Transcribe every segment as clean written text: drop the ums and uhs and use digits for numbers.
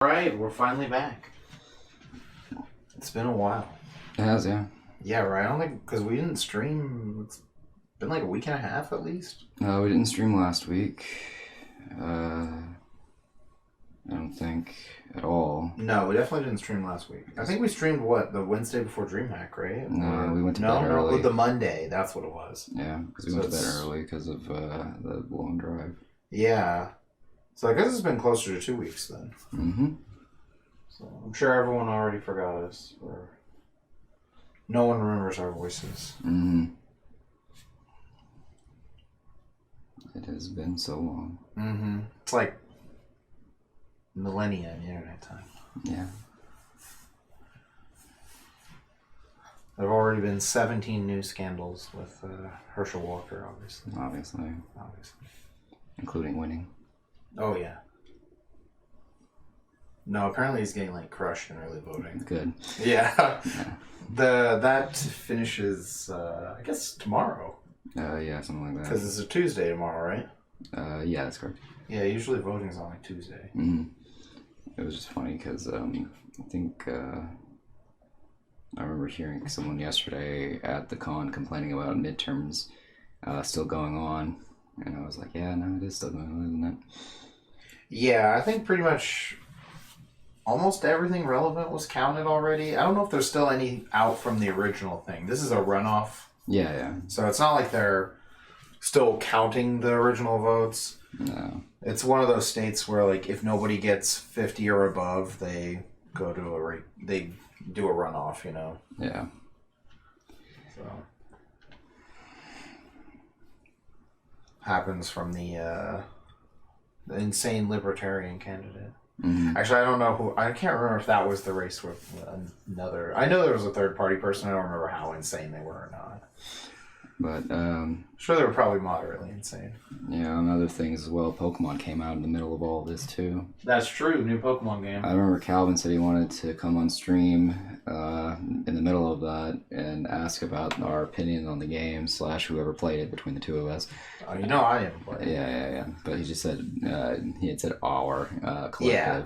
Right, we're finally back. It's been a while. It has, yeah. Yeah, right. I don't think because we didn't stream. It's been like a week and a half at least. No, we didn't stream last week. I don't think at all. No, we definitely didn't stream last week. I think we streamed the Wednesday before DreamHack, right? No, we went to bed early. No, the Monday. That's what it was. Yeah, because we went to bed early because of the long drive. Yeah. So I guess it's been closer to 2 weeks then. Mm-hmm. So I'm sure everyone already forgot us, or no one remembers our voices. Mm-hmm. It has been so long. Mm-hmm. It's like millennia in internet time. Yeah. There have already been 17 news scandals with Herschel Walker, obviously. Obviously. Including winning. Oh, yeah. No, apparently he's getting, crushed in early voting. Good. Yeah. Yeah. That finishes, I guess, tomorrow. Yeah, something like that. Because it's a Tuesday tomorrow, right? Yeah, that's correct. Yeah, usually voting's on, Tuesday. Mm-hmm. It was just funny because I think I remember hearing someone yesterday at the con complaining about midterms still going on, and I was like, yeah, no, it is still going on, isn't it? Yeah, I think pretty much almost everything relevant was counted already. I don't know if there's still any out from the original thing. This is a runoff. Yeah, yeah. So it's not like they're still counting the original votes. No. It's one of those states where, if nobody gets 50 or above, they go to they do a runoff, Yeah. So happens from the insane libertarian candidate. Mm-hmm. Actually, I don't know who. I can't remember if that was the race with another. I know there was a third party person. I don't remember how insane they were or not. But Sure, they were probably moderately insane. yeah, and other things as well. Pokemon came out in the middle of all of this too. That's true. New Pokemon game. I remember Calvin said he wanted to come on stream in the middle of that and ask about our opinion on the game / whoever played it between the two of us. Oh, I didn't play it. Yeah. But he just said he had said our collective. Yeah.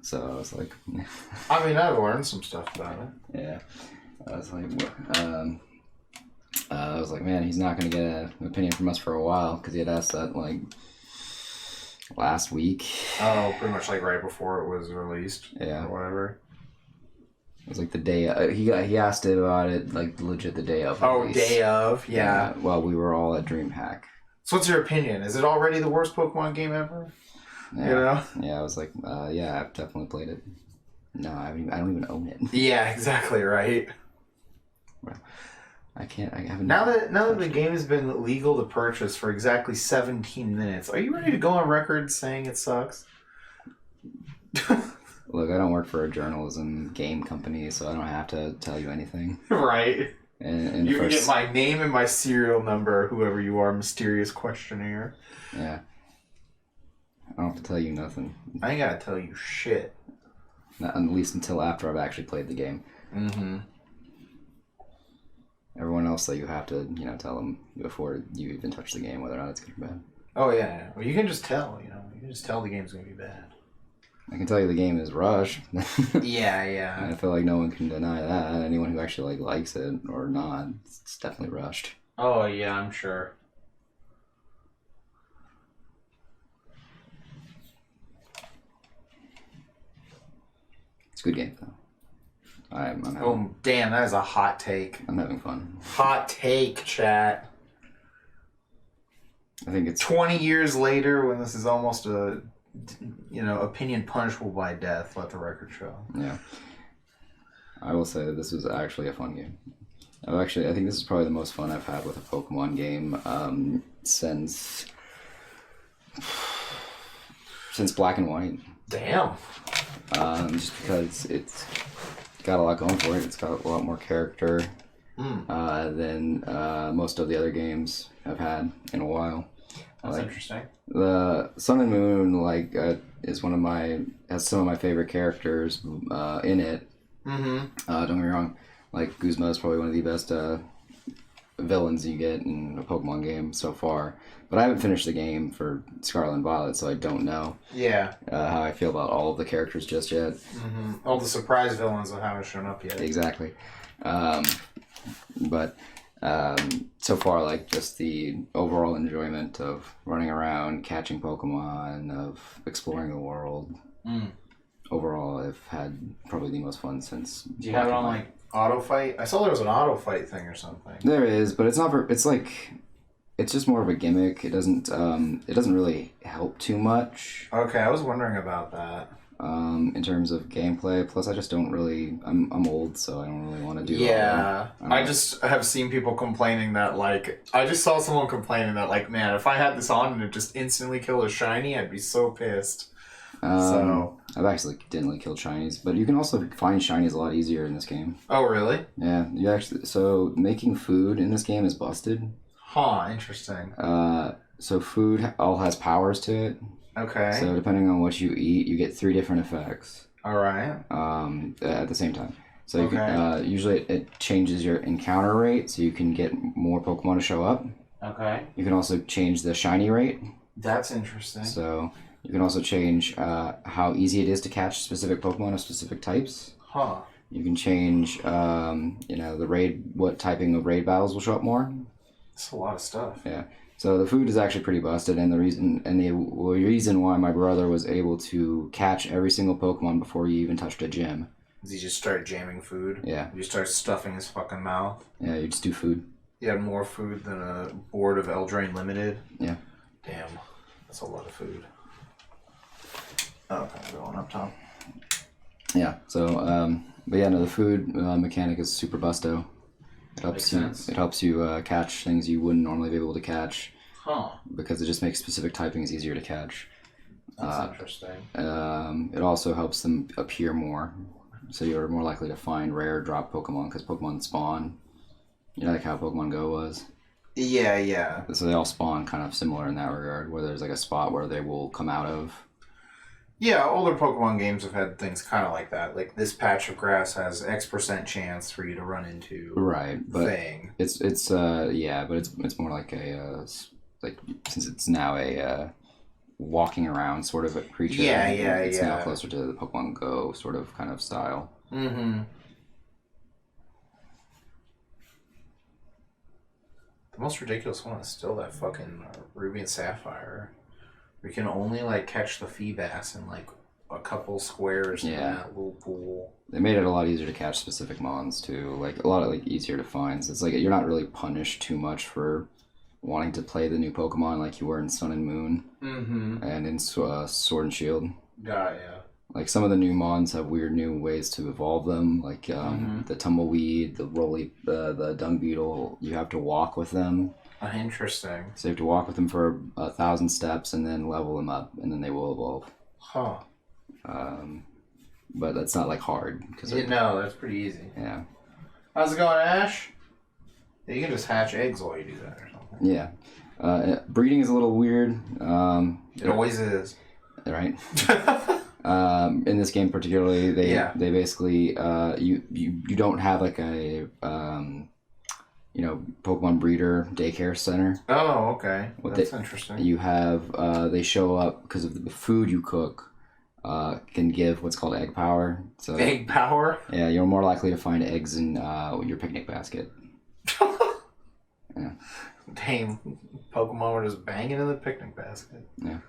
So I was like, I mean, I've learned some stuff about it. yeah. I was like, man, he's not going to get an opinion from us for a while because he had asked that last week. Oh, pretty much right before it was released. Yeah. Or whatever. It was the day he asked it about it legit the day of. Oh, release. day of, yeah. Well, we were all at DreamHack. So what's your opinion? Is it already the worst Pokemon game ever? Yeah. Yeah, I was like, yeah, I've definitely played it. No, I don't even own it. Yeah, exactly right. Well, I haven't. Now that the game has been legal to purchase for exactly 17 minutes, are you ready to go on record saying it sucks? Look, I don't work for a journalism game company, so I don't have to tell you anything. Right. And you can get my name and my serial number, whoever you are, mysterious questionnaire. Yeah. I don't have to tell you nothing. I ain't gotta tell you shit. Not, at least until after I've actually played the game. Mm-hmm. Everyone else that you have to, tell them before you even touch the game whether or not it's good or bad. Oh, yeah. Well, you can just tell, You can just tell the game's gonna be bad. I can tell you the game is rushed. Yeah. And I feel like no one can deny that. Anyone who actually likes it or not, it's definitely rushed. Oh, yeah, I'm sure. It's a good game, though. I'm having, Oh, damn, that is a hot take. I'm having fun. Hot take, chat. I think it's 20 years later, when this is almost a, opinion punishable by death, let the record show. Yeah. I will say that this was actually a fun game. I think this is probably the most fun I've had with a Pokemon game since Black and White. Damn. Just because it's got a lot going for it. It's got a lot more character than most of the other games I've had in a while. That's interesting. The Sun and Moon is has some of my favorite characters in it. Mm-hmm. Don't get me wrong. Guzma is probably one of the best villains you get in a Pokemon game so far. But I haven't finished the game for Scarlet and Violet, so I don't know how I feel about all of the characters just yet. Mm-hmm. All the surprise villains that haven't shown up yet. Exactly. But so far, like, just the overall enjoyment of running around, catching Pokemon, of exploring the world. Overall, I've had probably the most fun since. Do you have it on, like, auto fight? I saw there was an auto fight thing or something. There is, but it's not. It's like, it's just more of a gimmick. It doesn't really help too much. Okay, I was wondering about that. In terms of gameplay. Plus, I just don't really. I'm old, so I don't really want to do. Yeah, I just have seen people complaining that, like, I just saw someone complaining that, like, man, if I had this on and it just instantly killed a shiny, I'd be so pissed. I've accidentally killed shinies, but you can also find shinies a lot easier in this game. Oh, really? Yeah, so making food in this game is busted. Huh, interesting. So food all has powers to it. Okay. So depending on what you eat, you get 3 different effects. All right. At the same time. So you can, usually it changes your encounter rate, so you can get more Pokemon to show up. Okay. You can also change the shiny rate. That's interesting. So you can also change how easy it is to catch specific Pokemon of specific types. Huh. You can change, the raid, what typing of raid battles will show up more. That's a lot of stuff. Yeah. So the food is actually pretty busted, and the reason why my brother was able to catch every single Pokemon before he even touched a gym. Does he just start jamming food? Yeah. You start stuffing his fucking mouth? Yeah, you just do food. You had more food than a board of Eldraine Limited? Yeah. Damn. That's a lot of food. Oh, kind of going up top. Yeah, so, but yeah, no, the food mechanic is super busto. It helps you catch things you wouldn't normally be able to catch. Huh. Because it just makes specific typings easier to catch. That's interesting. It also helps them appear more. So you're more likely to find rare drop Pokemon because Pokemon spawn. You know, like how Pokemon Go was? Yeah, yeah. So they all spawn kind of similar in that regard, where there's like a spot where they will come out of. Yeah, older Pokemon games have had things kind of like that. Like, this patch of grass has X% chance for you to run into but thing. It's more like a since it's now a walking around sort of a creature. It's now closer to the Pokemon Go sort of kind of style. Mm-hmm. The most ridiculous one is still that fucking Ruby and Sapphire. We can only, like, catch the Feebas in, like, a couple squares in that little pool. They made it a lot easier to catch specific mons, too. Like, a lot of, like, easier to find. So it's like, you're not really punished too much for wanting to play the new Pokemon like you were in Sun and Moon. Mm-hmm. And in Sword and Shield. Got ya. Like, some of the new mons have weird new ways to evolve them. Like, the Tumbleweed, the Roly, the Dung Beetle, you have to walk with them. Interesting. So you have to walk with them for 1,000 steps and then level them up, and then they will evolve. Huh. But that's not, like, hard. No, that's pretty easy. Yeah. How's it going, Ash? Yeah, you can just hatch eggs while you do that or something. Yeah. Breeding is a little weird. It always is. Right? In this game particularly, they basically, you don't have, like, a... Pokemon breeder daycare center. Oh, okay. That's interesting. You have, they show up because of the food you cook can give what's called egg power. So egg power? Yeah, you're more likely to find eggs in your picnic basket. Yeah. Damn, Pokemon were just banging in the picnic basket. Yeah.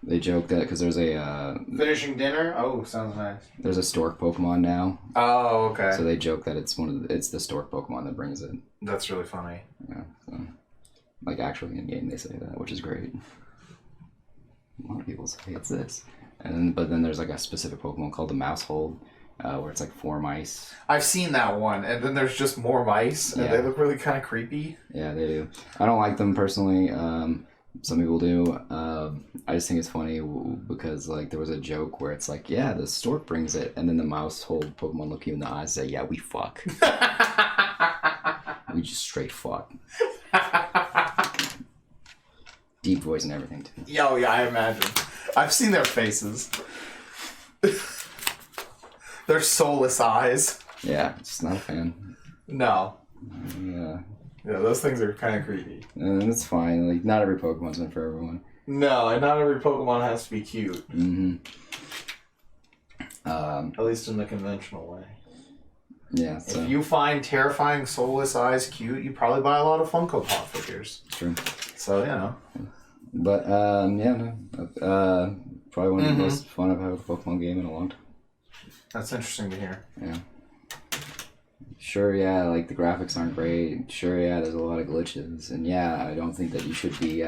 They joke that because there's a... finishing dinner? Oh, sounds nice. There's a stork Pokemon now. Oh, okay. So they joke that it's the stork Pokemon that brings it. That's really funny. Yeah. So, like, actually in game they say that, which is great. A lot of people say it's this. But then there's like a specific Pokemon called the Mousehold, where it's like 4 mice. I've seen that one, and then there's just more mice, and they look really kind of creepy. Yeah, they do. I don't like them personally. Some people do. I just think it's funny because, like, there was a joke where it's like, yeah, the stork brings it, and then the Mousehold Pokemon look you in the eyes and say, yeah, we fuck. We just straight fuck. Deep voice and everything, too. Yeah, I imagine. I've seen their faces. Their soulless eyes. Yeah, just not a fan. No. Yeah. Yeah, those things are kind of creepy. And it's fine. Like, not every Pokemon's meant for everyone. No, and not every Pokemon has to be cute. Mm-hmm. At least in the conventional way. Yeah. So. If you find terrifying, soulless eyes cute, you probably buy a lot of Funko Pop figures. True. So, you know. But, yeah, no. Probably one of the most fun I've had with a Pokemon game in a long time. That's interesting to hear. Yeah. Sure, yeah, like the graphics aren't great. Sure, yeah, there's a lot of glitches. And yeah, I don't think that you should be,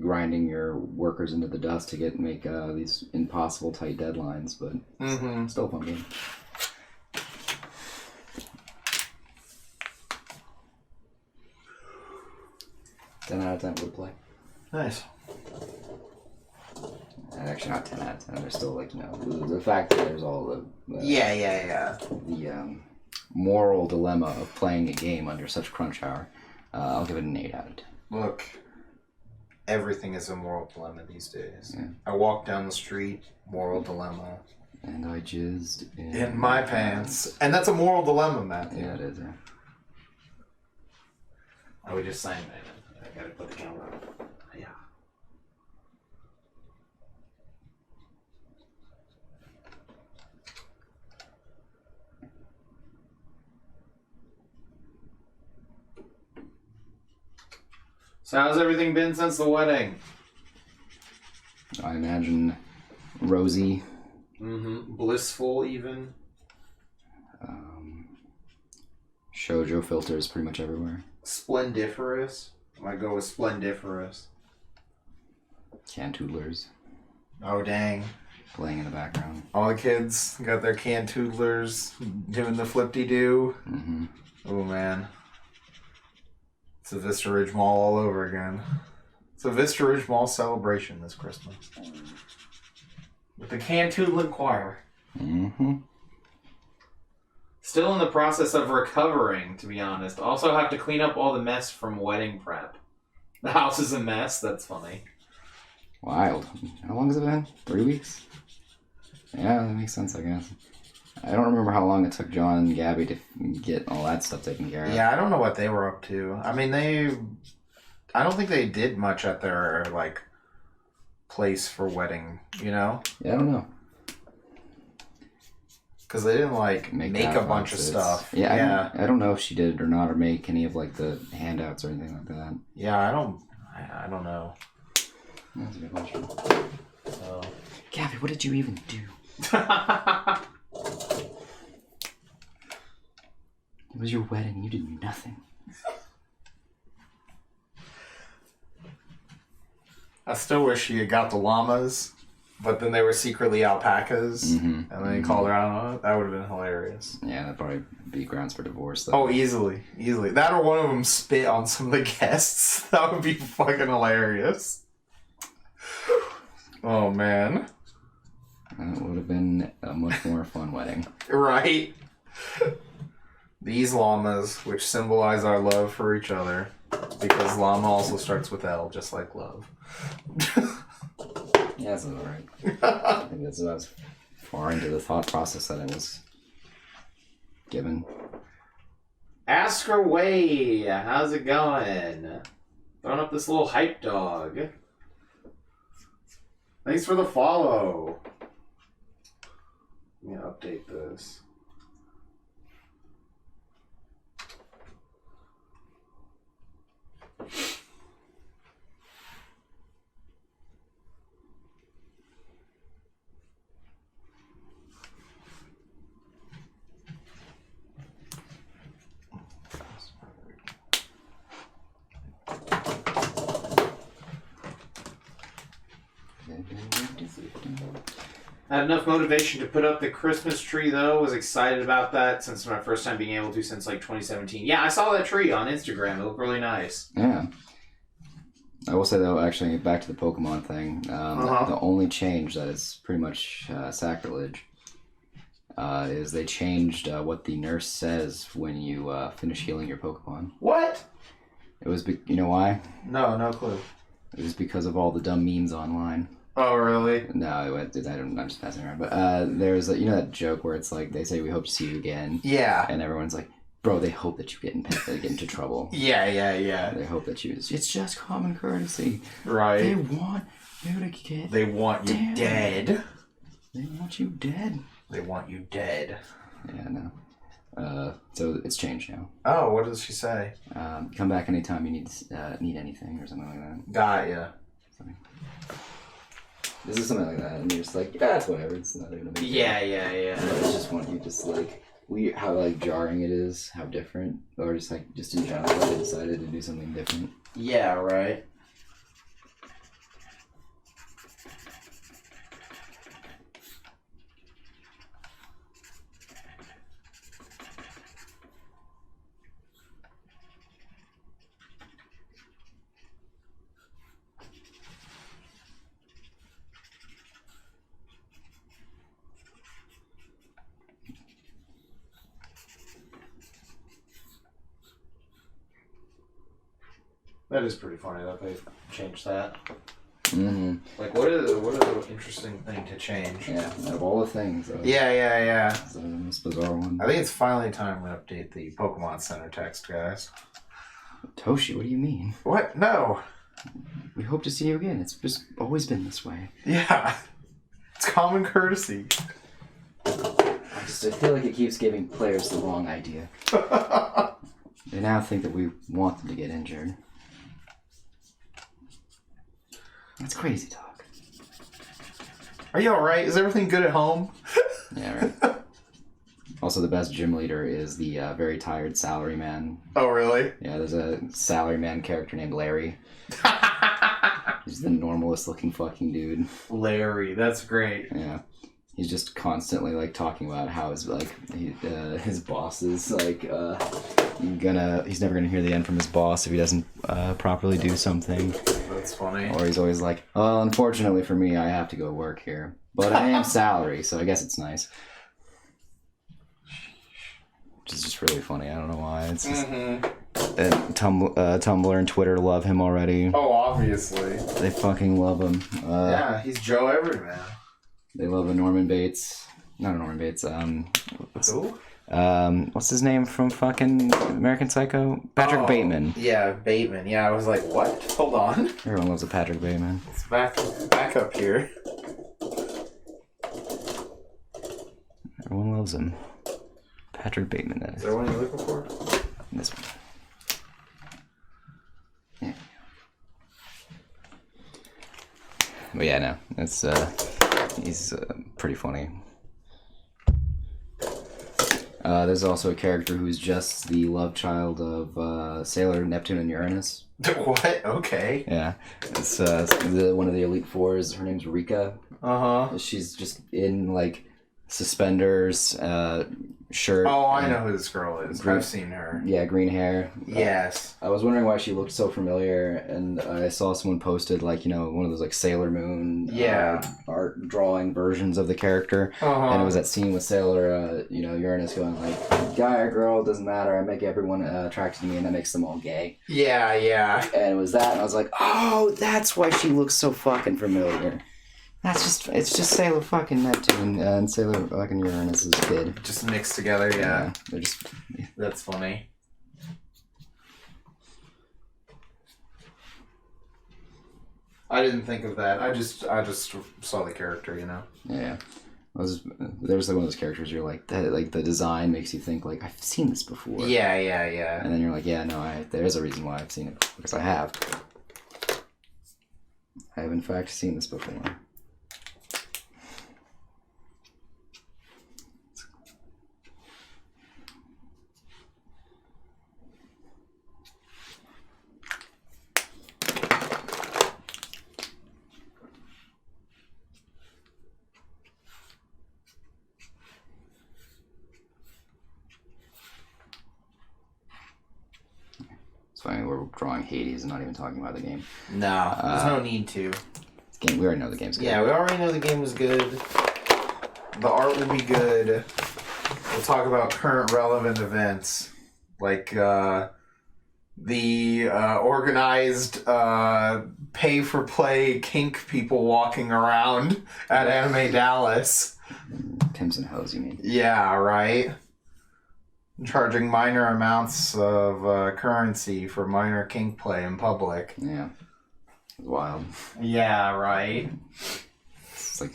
grinding your workers into the dust to make these impossible tight deadlines, but still a fun game. Ten out of 10 would play. Nice. And actually, not 10 out of 10. There's still the fact that there's all the the moral dilemma of playing a game under such crunch hour. I'll give it an 8 out of 10. Look, everything is a moral dilemma these days. Yeah. I walk down the street, moral dilemma. And I jizzed in my pants. And that's a moral dilemma, Matthew. Yeah, it is, yeah. I was just saying that. I gotta put the camera up. Yeah. So how's everything been since the wedding? I imagine rosy. Blissful, even. Shoujo filters pretty much everywhere. Splendiferous. I might go with splendiferous. Cantoodlers Oh, dang. playing in the background. All the kids got their cantoodlers doing the flip-de-doo. Oh, man. It's a Vista Ridge Mall all over again. It's a Vista Ridge Mall celebration this Christmas. With the Cantoodlin Choir. Still in the process of recovering, to be honest. Also have to clean up all the mess from wedding prep. The house is a mess. That's funny. Wild. How long has it been? 3 weeks? Yeah, that makes sense, I guess. I don't remember how long it took John and Gabby to get all that stuff taken care of. Yeah, I don't know what they were up to. I mean, I don't think they did much at their, place for wedding, you know? Yeah, I don't know. Because they didn't, make a bunch of stuff. Yeah. I don't know if she did or not, or make any of, the handouts or anything like that. Yeah, I don't know. That's a good question. So. Gabby, what did you even do? It was your wedding. You did nothing. I still wish she had got the llamas, but then they were secretly alpacas, and then he called her out on it. That would have been hilarious. Yeah, that'd probably be grounds for divorce, though. Oh, easily. That or one of them spit on some of the guests. That would be fucking hilarious. Oh, man. That would have been a much more fun wedding. Right? These llamas, which symbolize our love for each other, because llama also starts with L, just like love. Yeah, that's all right. I think that's about as far into the thought process that I was given. Ask her way. How's it going? Throwing up this little hype dog. Thanks for the follow. Let me update this. I had enough motivation to put up the Christmas tree, though. Was excited about that since my first time being able to since 2017. Yeah, I saw that tree on Instagram. It looked really nice. Yeah. I will say, though, actually, back to the Pokemon thing, the only change that is pretty much sacrilege is they changed what the nurse says when you finish healing your Pokemon. What? It was, you know why? No clue. It was because of all the dumb memes online. Oh, really? No, I'm just passing around. But there's that joke where it's like they say we hope to see you again. Yeah. And everyone's like, bro, they hope that you get into trouble. Yeah. They hope that it's just common courtesy. Right. They want you to get. They want you dead. They want you dead. They want you dead. Yeah, no. So it's changed now. Oh, what does she say? Come back anytime you need anything or something like that. Got ya. This is something like that, and you're just like, yeah, it's whatever. It's not even a big deal. Yeah. I just want you how like jarring it is, how different, or just in general, how they decided to do something different. Yeah, right. That is pretty funny that they changed that. Mm-hmm. Like, what is an interesting thing to change? Yeah, out of all the things. Yeah. It's the most bizarre one. I think it's finally time we update the Pokemon Center text, guys. Toshi, what do you mean? What? No. We hope to see you again. It's just always been this way. Yeah. It's common courtesy. I feel like it keeps giving players the wrong idea. They now think that we want them to get injured. That's crazy talk. Are you alright? Is everything good at home? Yeah, right. Also, the best gym leader is the very tired salaryman. Oh, really? Yeah, there's a salaryman character named Larry. He's the normalest looking fucking dude. Larry, that's great. Yeah. He's just constantly talking about how his boss is he's never gonna hear the end from his boss if he doesn't properly do something. That's funny. Or he's always like, well, unfortunately for me, I have to go work here, but I am salary, so I guess it's nice. Which is just really funny. I don't know why. It's just, Tumblr and Twitter love him already. Oh, obviously. They fucking love him. Yeah, he's Joe Everyman. They love a Norman Bates. Not a Norman Bates. Who? What's his name from fucking American Psycho? Patrick Bateman. Yeah, Bateman. Yeah, I was like, what? Hold on. Everyone loves a Patrick Bateman. It's back up here. Everyone loves him. Patrick Bateman, that Is there one you're looking for? This one. Yeah. But yeah, no. It's he's pretty funny. There's also a character who's just the love child of Sailor, Neptune, and Uranus. What? Okay. Yeah. It's one of the Elite Fours. Her name's Rika. Uh-huh. She's just in, suspenders, shirt. Oh, I know who this girl is. I've seen her. Yeah, green hair. Yes. I was wondering why she looked so familiar, and I saw someone posted, one of those, Sailor Moon art drawing versions of the character. Uh-huh. And it was that scene with Sailor, Uranus going, guy or girl, doesn't matter, I make everyone attracted to me, and that makes them all gay. Yeah. And it was that, and I was like, oh, that's why she looks so fucking familiar. It's just Sailor fucking Neptune and Sailor fucking Uranus' kid. Just mixed together, yeah. They're just... Yeah. That's funny. I didn't think of that. I just saw the character, Yeah. There was one of those characters you're like, that, the design makes you think, I've seen this before. Yeah. And then you're like, yeah, no, there's a reason why I've seen it before, because I have. I have, in fact, seen this before. It's funny, we're drawing Hades and not even talking about the game. No, there's no need to. We already know the game's good. Yeah, we already know the game was good. The art will be good. We'll talk about current relevant events, like the organized pay-for-play kink people walking around at Anime Dallas. Pimps and hoes, you mean? Yeah, right? Charging minor amounts of currency for minor kink play in public. Yeah. It's wild. Yeah, right? It's like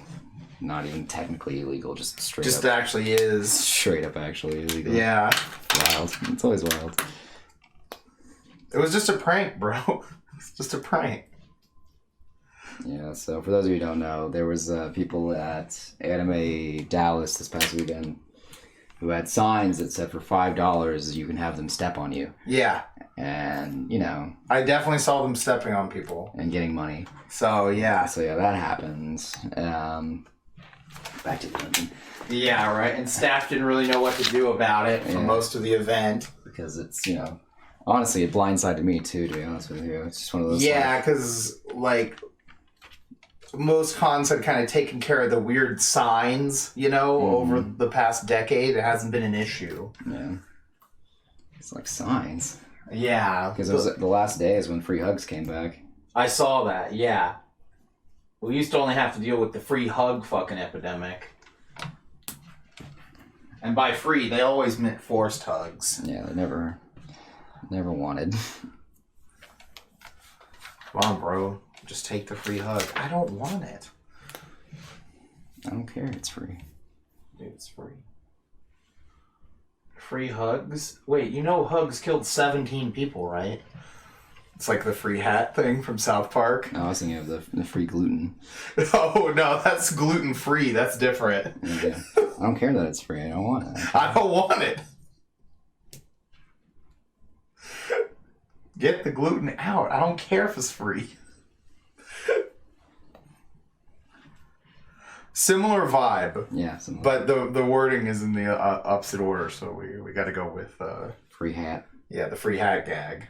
not even technically illegal, just straight Just up. actually is. Straight up actually illegal. Yeah. Wild. It's always wild. It was just a prank, bro. It's just a prank. Yeah, so for those of you who don't know, there was people at Anime Dallas this past weekend who had signs that said for $5 you can have them step on you. Yeah. And, you know... I definitely saw them stepping on people. And getting money. So, yeah. So, yeah, that happens. Back to the dungeon. Yeah, right. And staff didn't really know what to do about it for most of the event. Because it's, you know... Honestly, it blindsided me, too, to be honest with you. It's just one of those... Yeah, because, like... Most cons had kind of taken care of the weird signs, you know, over the past decade. It hasn't been an issue. Yeah. It's like signs. Yeah. Because it was the last days when free hugs came back. I saw that, yeah. We used to only have to deal with the free hug fucking epidemic. And by free, they always meant forced hugs. Yeah, they never wanted. Come on, bro. Just take the free hug. I don't want it. I don't care. It's free. Dude, it's free. Free hugs? Wait, you know hugs killed 17 people, right? It's like the free hat thing from South Park. No, I was thinking of the free gluten. Oh, no, that's gluten-free. That's different. Yeah. I don't care that it's free. I don't want it. I don't want it. Get the gluten out. I don't care if it's free. Similar vibe. Yeah, but the wording is in the opposite order, so we got to go with free hat. Yeah, the free hat gag.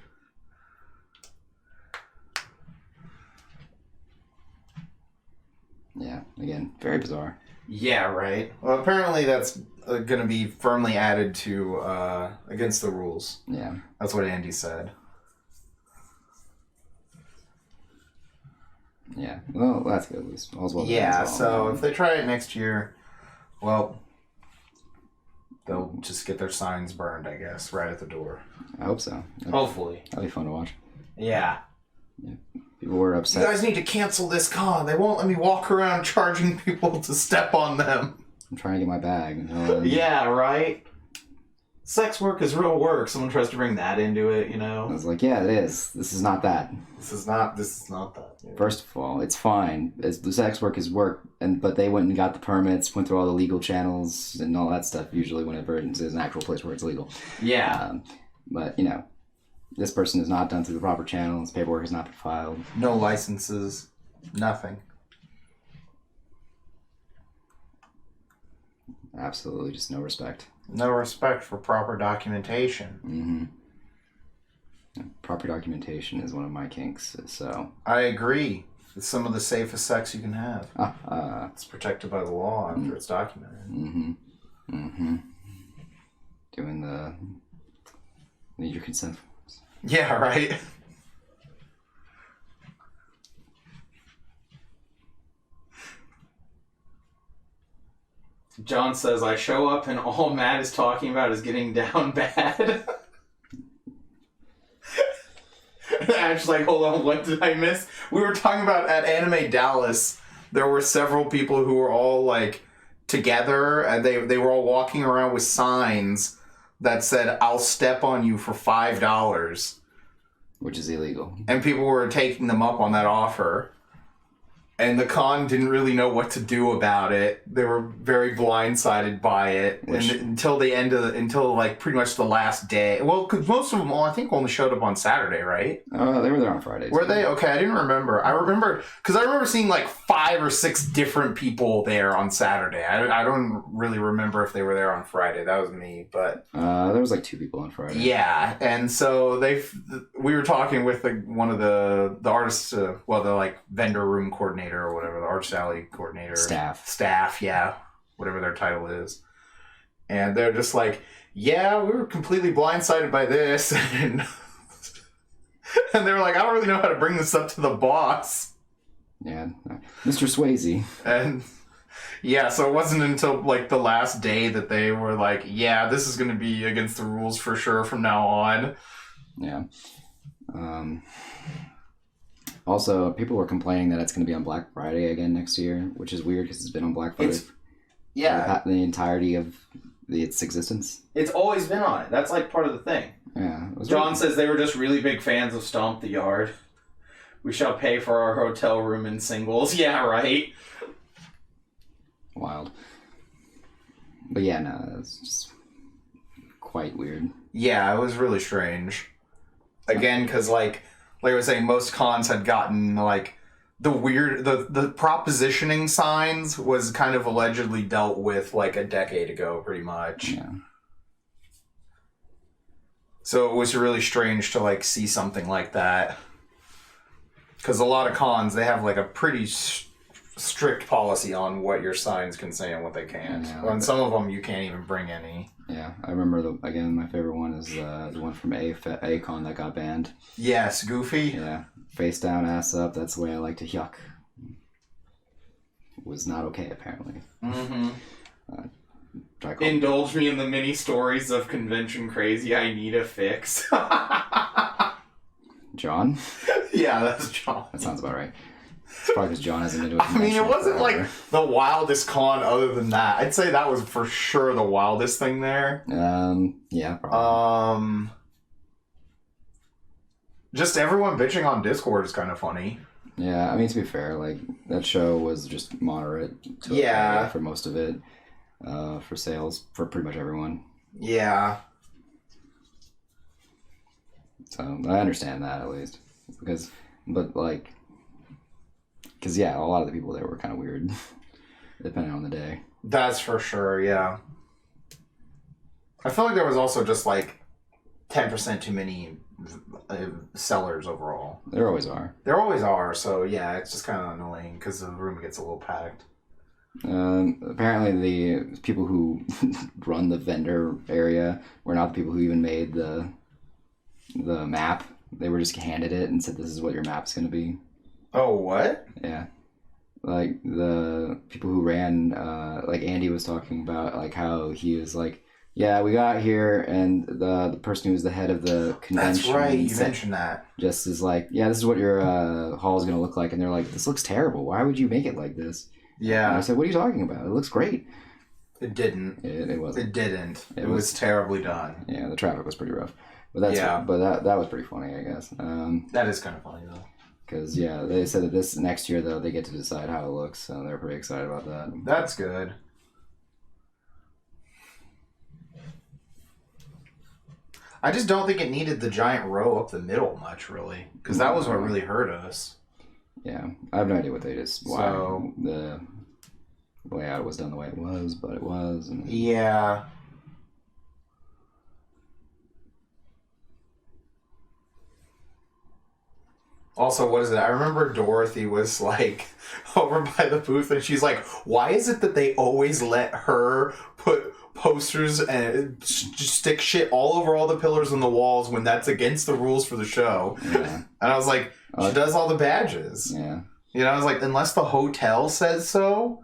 Yeah, again, very bizarre. Yeah, right. Well, apparently that's going to be firmly added to against the rules. Yeah, that's what Andy said. Yeah, well, that's good at least. Yeah, so if they try it next year, well, they'll just get their signs burned, I guess, right at the door. I hope so. Hopefully. That'd be fun to watch. Yeah. People were upset. You guys need to cancel this con. They won't let me walk around charging people to step on them. I'm trying to get my bag. Yeah, right? Sex work is real work. Someone tries to bring that into it, you know? I was like, yeah, it is. This is not that. This is not that. Yeah. First of all, it's fine. The sex work is work, but they went and got the permits, went through all the legal channels and all that stuff, usually whenever it's an actual place where it's legal. Yeah. But, you know, this person is not done through the proper channels. Paperwork has not been filed. No licenses. Nothing. Absolutely just no respect. No respect for proper documentation. Mm-hmm. Proper documentation is one of my kinks, so... I agree. It's some of the safest sex you can have. It's protected by the law after it's documented. Mm-hmm. Mm-hmm. Doing the... Need your consent. Yeah, right? John says, I show up and all Matt is talking about is getting down bad. Ash's like, hold on, what did I miss? We were talking about at Anime Dallas, there were several people who were all like together and they were all walking around with signs that said, I'll step on you for $5. Which is illegal. And people were taking them up on that offer. And the con didn't really know what to do about it. They were very blindsided by it until like pretty much the last day. Well, because most of them, I think, only showed up on Saturday, right? They were there on Friday. Were they? Okay, I didn't remember. I remember seeing like 5 or 6 different people there on Saturday. I don't really remember if they were there on Friday. That was me, but there was like 2 people on Friday. Yeah, and so we were talking with one of the artists, the like vendor room coordinator or whatever, the Arch Alley coordinator. Staff, yeah. Whatever their title is. And they're just like, yeah, we were completely blindsided by this. And And they were like, I don't really know how to bring this up to the boss. Yeah, Mr. Swayze. And yeah, so it wasn't until like the last day that they were like, yeah, this is going to be against the rules for sure from now on. Yeah. Also, people were complaining that it's going to be on Black Friday again next year, which is weird because it's been on Black Friday. Yeah. The entirety of its existence. It's always been on it. That's like part of the thing. Yeah. John says they were just really big fans of Stomp the Yard. We shall pay for our hotel room in singles. Yeah, right. Wild. But yeah, no, it's just quite weird. Yeah, it was really strange. Again, because like I was saying, most cons had gotten like the propositioning signs was kind of allegedly dealt with like a decade ago, pretty much. Yeah. So it was really strange to like see something like that. Because a lot of cons, they have like a pretty strict policy on what your signs can say and what they can't. Yeah, On some of them, you can't even bring any. Yeah, I remember, my favorite one is the one from A-Con that got banned. Yes, Goofy. Yeah, face down, ass up, that's the way I like to yuck. Was not okay, apparently. Mm-hmm. Indulge me in the mini stories of convention crazy. I need a fix. John? Yeah, that's John. That sounds about right. It's probably because John hasn't been to a convention. I mean, it wasn't forever. like the wildest con other than that. I'd say that was for sure the wildest thing there. Yeah, probably. Just everyone bitching on Discord is kind of funny. Yeah, I mean, to be fair, like, that show was just moderate to okay for most of it. For sales, for pretty much everyone. Yeah. So, I understand that, at least. Because, yeah, a lot of the people there were kind of weird, depending on the day. That's for sure, yeah. I feel like there was also just, like, 10% too many sellers overall. There always are. There always are, so, yeah, it's just kind of annoying because the room gets a little packed. Apparently the people who run the vendor area were not the people who even made the map. They were just handed it and said, this is what your map's going to be. Oh, what? Yeah. Like, the people who ran, like Andy was talking about, like, how he was like, yeah, we got here, and the person who was the head of the convention... That's right, you mentioned that. Just is like, yeah, this is what your hall is going to look like. And they're like, this looks terrible. Why would you make it like this? Yeah. And I said, what are you talking about? It looks great. It didn't. It wasn't. It didn't. It was terribly done. Yeah, the traffic was pretty rough. But that was pretty funny, I guess. That is kind of funny, though. Because, yeah, they said that this next year, though, they get to decide how it looks, so they're pretty excited about that. That's good. I just don't think it needed the giant row up the middle much, really. Because that was what really hurt us. Yeah, I have no idea why the layout was done the way it was, but it was. And... Yeah. Also, what is it? I remember Dorothy was like over by the booth and she's like, why is it that they always let her put posters and stick shit all over all the pillars and the walls when that's against the rules for the show? Yeah. And I was like, she does all the badges. Yeah. You know, I was like, unless the hotel says so,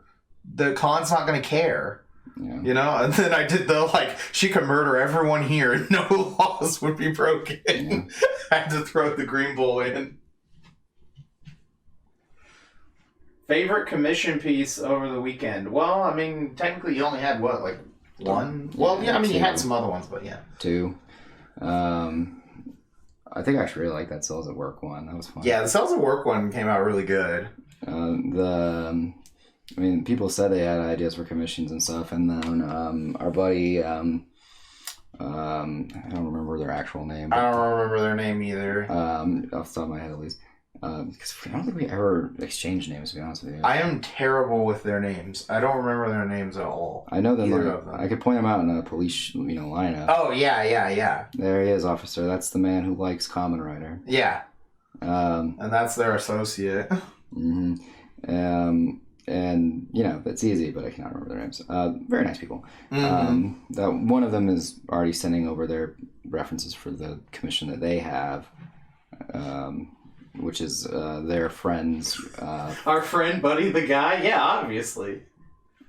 the con's not going to care. Yeah. You know? And then I did the, like, she could murder everyone here and no laws would be broken. Yeah. I had to throw the green bull in. Favorite commission piece over the weekend? Well, I mean, technically you only had, what, like, one? Well, yeah, I mean, you had some other ones, but yeah. Two. I think I actually really liked that Cells at Work one. That was fun. Yeah, the Cells at Work one came out really good. I mean, people said they had ideas for commissions and stuff, and then our buddy, I don't remember their actual name. I don't remember their name either. Off the top of my head, at least. Because I don't think we ever exchanged names, to be honest with you. I am terrible with their names. I don't remember their names at all. I know them. I could point them out in a police, lineup. Oh, yeah. There he is, officer. That's the man who likes Kamen Rider. Yeah. And that's their associate. Mm-hmm. And, it's easy, but I cannot remember their names. Very nice people. Mm-hmm. That one of them is already sending over their references for the commission that they have. which is their friends. Our friend, Buddy the guy? Yeah, obviously.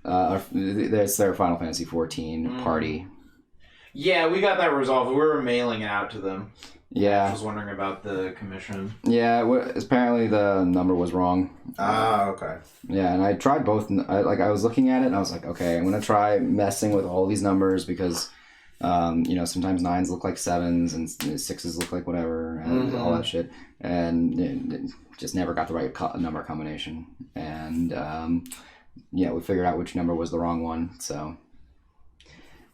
That's their Final Fantasy 14 party. Yeah, we got that resolved. We were mailing it out to them. Yeah. I was wondering about the commission. Yeah, apparently the number was wrong. Ah, okay. Yeah, and I tried both. I was looking at it, and I was like, okay, I'm going to try messing with all these numbers because, sometimes 9s look like 7s and 6s look like whatever and all that shit. And it just never got the right number combination. And, we figured out which number was the wrong one, so...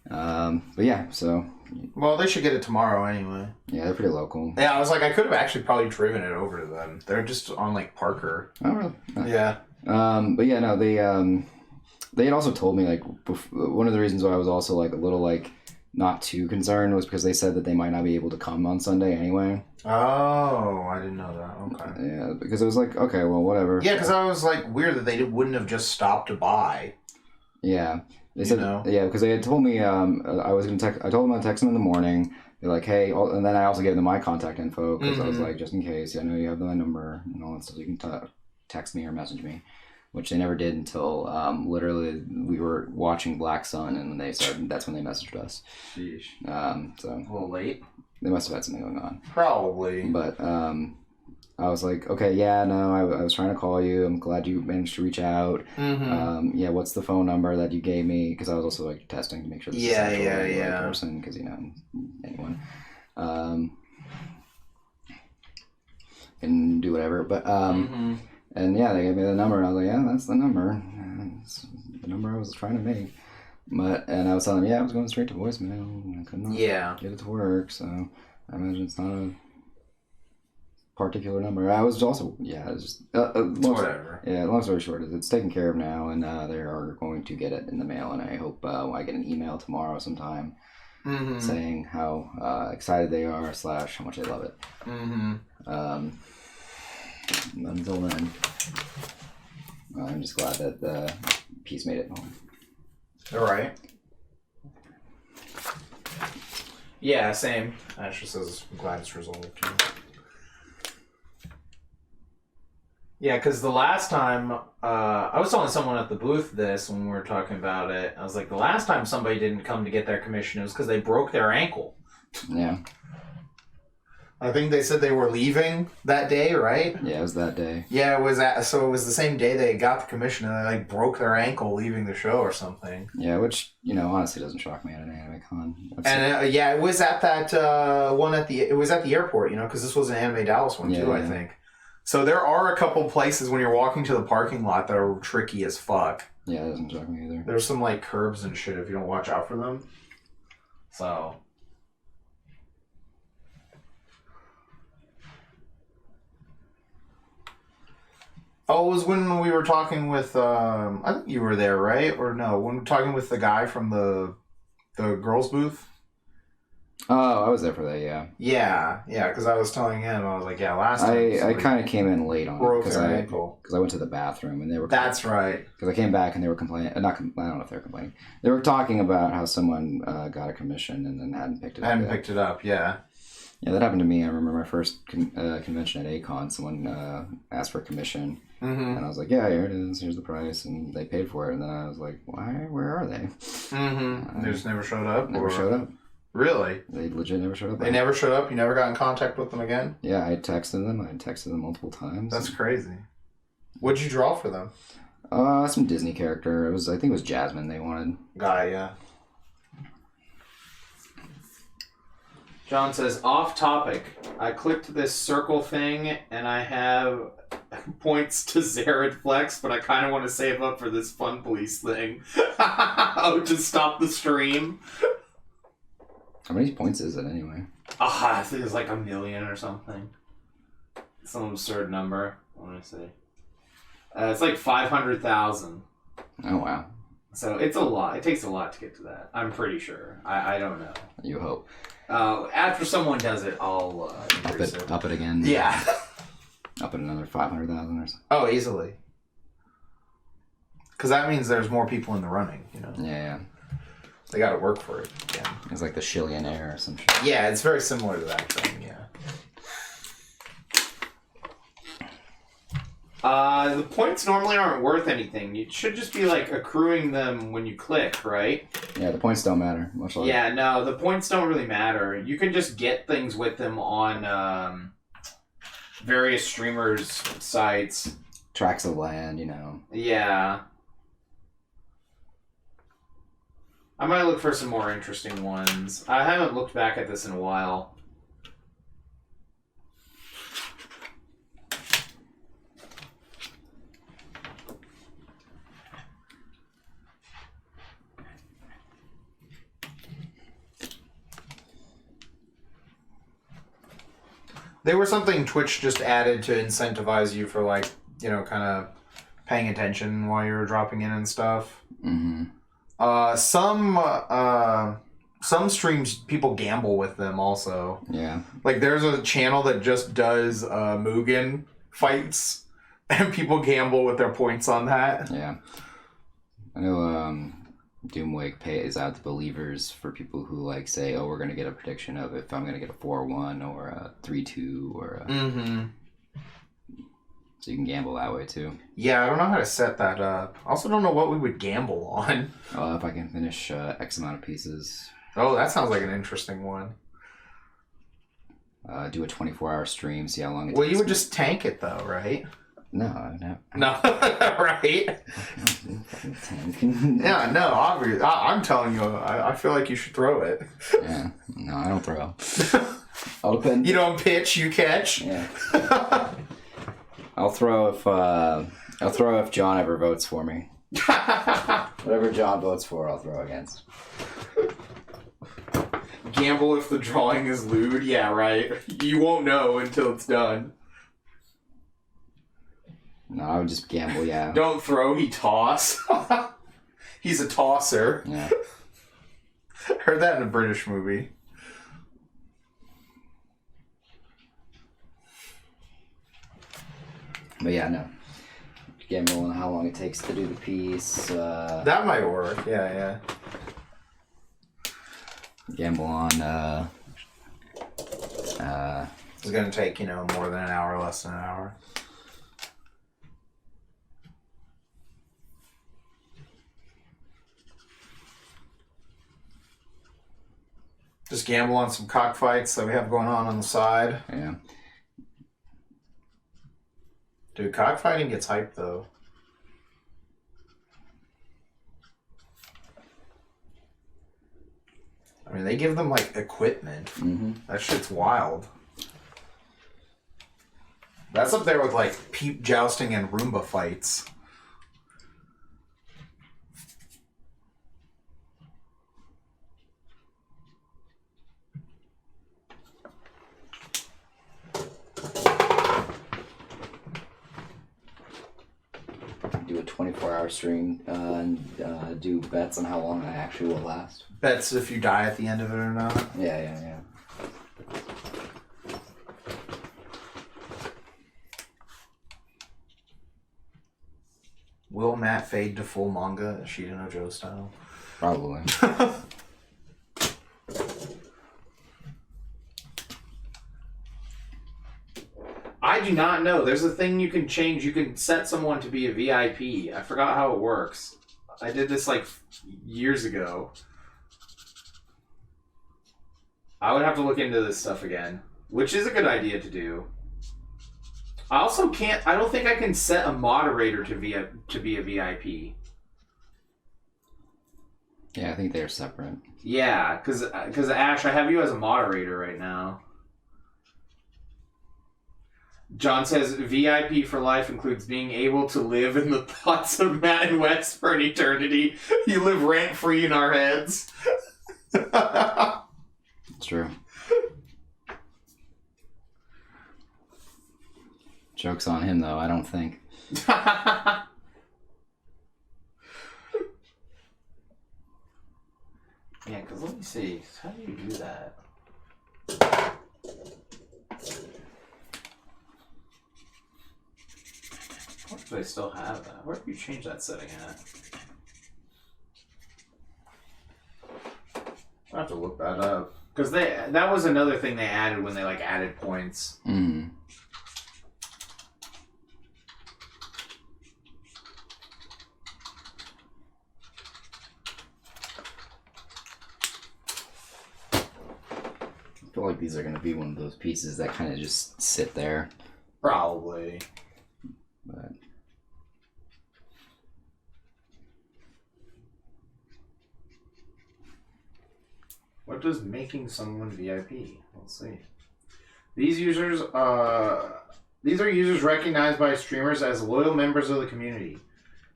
but yeah, so... Well, they should get it tomorrow anyway. Yeah, they're pretty local. Yeah, I was like, I could have actually probably driven it over to them. They're just on, like, Parker. Oh, really? Oh. Yeah. But yeah, no, they had also told me, like, one of the reasons why I was also, like, a little, like, not too concerned was because they said that they might not be able to come on Sunday anyway. Oh, I didn't know that. Okay. Yeah, because it was like, okay, well, whatever. Yeah, because I was, like, weird that they wouldn't have just stopped to buy. Yeah. They said, yeah, because they had told me I was going to text. I told them I'd text them in the morning. They're like, hey, and then I also gave them my contact info because I was like, just in case, I know you have my number and all that stuff. You can text me or message me, which they never did until literally we were watching Black Sun and then they started. That's when they messaged us. Sheesh. So a little late. They must have had something going on. Probably. But I was like, okay, yeah, no, I was trying to call you. I'm glad you managed to reach out. Yeah, what's the phone number that you gave me? Because I was also like testing to make sure this is actually the right person. Because anyone can do whatever. But and yeah, they gave me the number, and I was like, yeah, that's the number. That's the number I was trying to make. And I was telling them, yeah, I was going straight to voicemail. And I could not get it to work. So I imagine it's not a particular number. I was also whatever. Yeah, long story short, it's taken care of now, and they are going to get it in the mail, and I hope I get an email tomorrow sometime saying how excited they are / how much they love it. Until then, I'm just glad that the piece made it home. All right. Yeah, same. Asher says, I'm glad it's resolved too. Yeah, because the last time, I was telling someone at the booth this when we were talking about it. I was like, the last time somebody didn't come to get their commission, it was because they broke their ankle. Yeah. I think they said they were leaving that day, right? Yeah, it was that day. Yeah, it was so it was the same day they got the commission and they like broke their ankle leaving the show or something. Yeah, which, honestly doesn't shock me at an anime con. It was at that one at the airport, because this was an Anime Dallas one too, I think. So there are a couple places when you're walking to the parking lot that are tricky as fuck. Yeah, it doesn't shock me either. There's some like curbs and shit if you don't watch out for them. So. Oh, it was when we were talking with, I think you were there, right? Or no, when we were talking with the guy from the girls' booth. Oh, I was there for that, yeah. Yeah, because I was telling him, I was like, yeah, last time. I kind of came in late on it because I went to the bathroom and they were. That's right. Because I came back and they were complaining. I don't know if they were complaining. They were talking about how someone got a commission and then hadn't picked it up. Picked it up, yeah. Yeah, that happened to me. I remember my first convention at Acon. Someone asked for a commission, and I was like, "Yeah, here it is. Here's the price," and they paid for it. And then I was like, "Why? Where are they?" They just never showed up. Never showed up. Really? They legit never showed up. They never showed up? You never got in contact with them again? Yeah, I texted them. I texted them multiple times. That's crazy. What'd you draw for them? Some Disney character. I think it was Jasmine they wanted. Got it, yeah. John says, off topic. I clicked this circle thing and I have points to Zared Flex, but I kind of want to save up for this Fun Police thing. To stop the stream. How many points is it anyway? I think it's like 1 million or something. Some absurd number. What did I say? It's like 500,000. Oh, wow. So it's a lot. It takes a lot to get to that. I'm pretty sure. I don't know. You hope. After someone does it, I'll up it again. Yeah. Up it another 500,000 or something. Oh, easily. Because that means there's more people in the running, Yeah. They got to work for it. Yeah. It's like the Shillionaire or some shit. Yeah, it's very similar to that thing. Yeah. The points normally aren't worth anything. You should just be like accruing them when you click, right? Yeah, the points don't matter. Much like Yeah, no, the points don't really matter. You can just get things with them on various streamers' sites. tracts of land, Yeah. I might look for some more interesting ones. I haven't looked back at this in a while. They were something Twitch just added to incentivize you for, like, kind of paying attention while you were dropping in and stuff. Mm-hmm. Some streams, people gamble with them also. Yeah. Like, there's a channel that just does Mugen fights, and people gamble with their points on that. Yeah. I know Doomwake pays out to believers for people who, like, say, oh, we're going to get a prediction of if I'm going to get a 4-1 or a 3-2 or a... Mm-hmm. So you can gamble that way, too. Yeah, I don't know how to set that up. I also don't know what we would gamble on. If I can finish X amount of pieces. Oh, that sounds like an interesting one. Do a 24-hour stream, see how long it takes. Well, you would just tank it, though, right? No. No, right? Yeah, no, obviously. I'm telling you, I feel like you should throw it. Yeah, no, I don't throw. Open. You don't pitch, you catch. Yeah. I'll throw if John ever votes for me. Whatever John votes for, I'll throw against. Gamble if the drawing is lewd. Yeah, right. You won't know until it's done. No, I would just gamble, yeah. Don't throw, he toss. He's a tosser. Yeah. Heard that in a British movie. But yeah, no. Gamble on how long it takes to do the piece. That might work, yeah. Gamble on, It's gonna take, more than an hour, less than an hour. Just gamble on some cockfights that we have going on the side. yeah. Dude, cockfighting gets hyped, though. I mean, they give them, like, equipment. Mm-hmm. That shit's wild. That's up there with, like, peep jousting and Roomba fights. Do a 24-hour stream and do bets on how long I actually will last. Bets if you die at the end of it or not. Yeah. Will Matt fade to full manga, Shida no Joe style? Probably. I do not know. There's a thing you can change. You can set someone to be a VIP. I forgot how it works. I did this like years ago. I would have to look into this stuff again, which is a good idea to do. I also can't. I don't think I can set a moderator to be a VIP. Yeah, I think they're separate. Yeah, because Ash, I have you as a moderator right now. John says VIP for life includes being able to live in the thoughts of Matt and Wes for an eternity. You live rent free in our heads. It's true. Joke's on him, though, I don't think. Yeah, because let me see. How do you do that? Where do I still have that? Where do you change that setting at? I have to look that up. Because that was another thing they added when they added points. Mm. feel like these are going to be one of those pieces that kind of just sit there. Probably. But What does making someone VIP? Let's see. These are users recognized by streamers as loyal members of the community.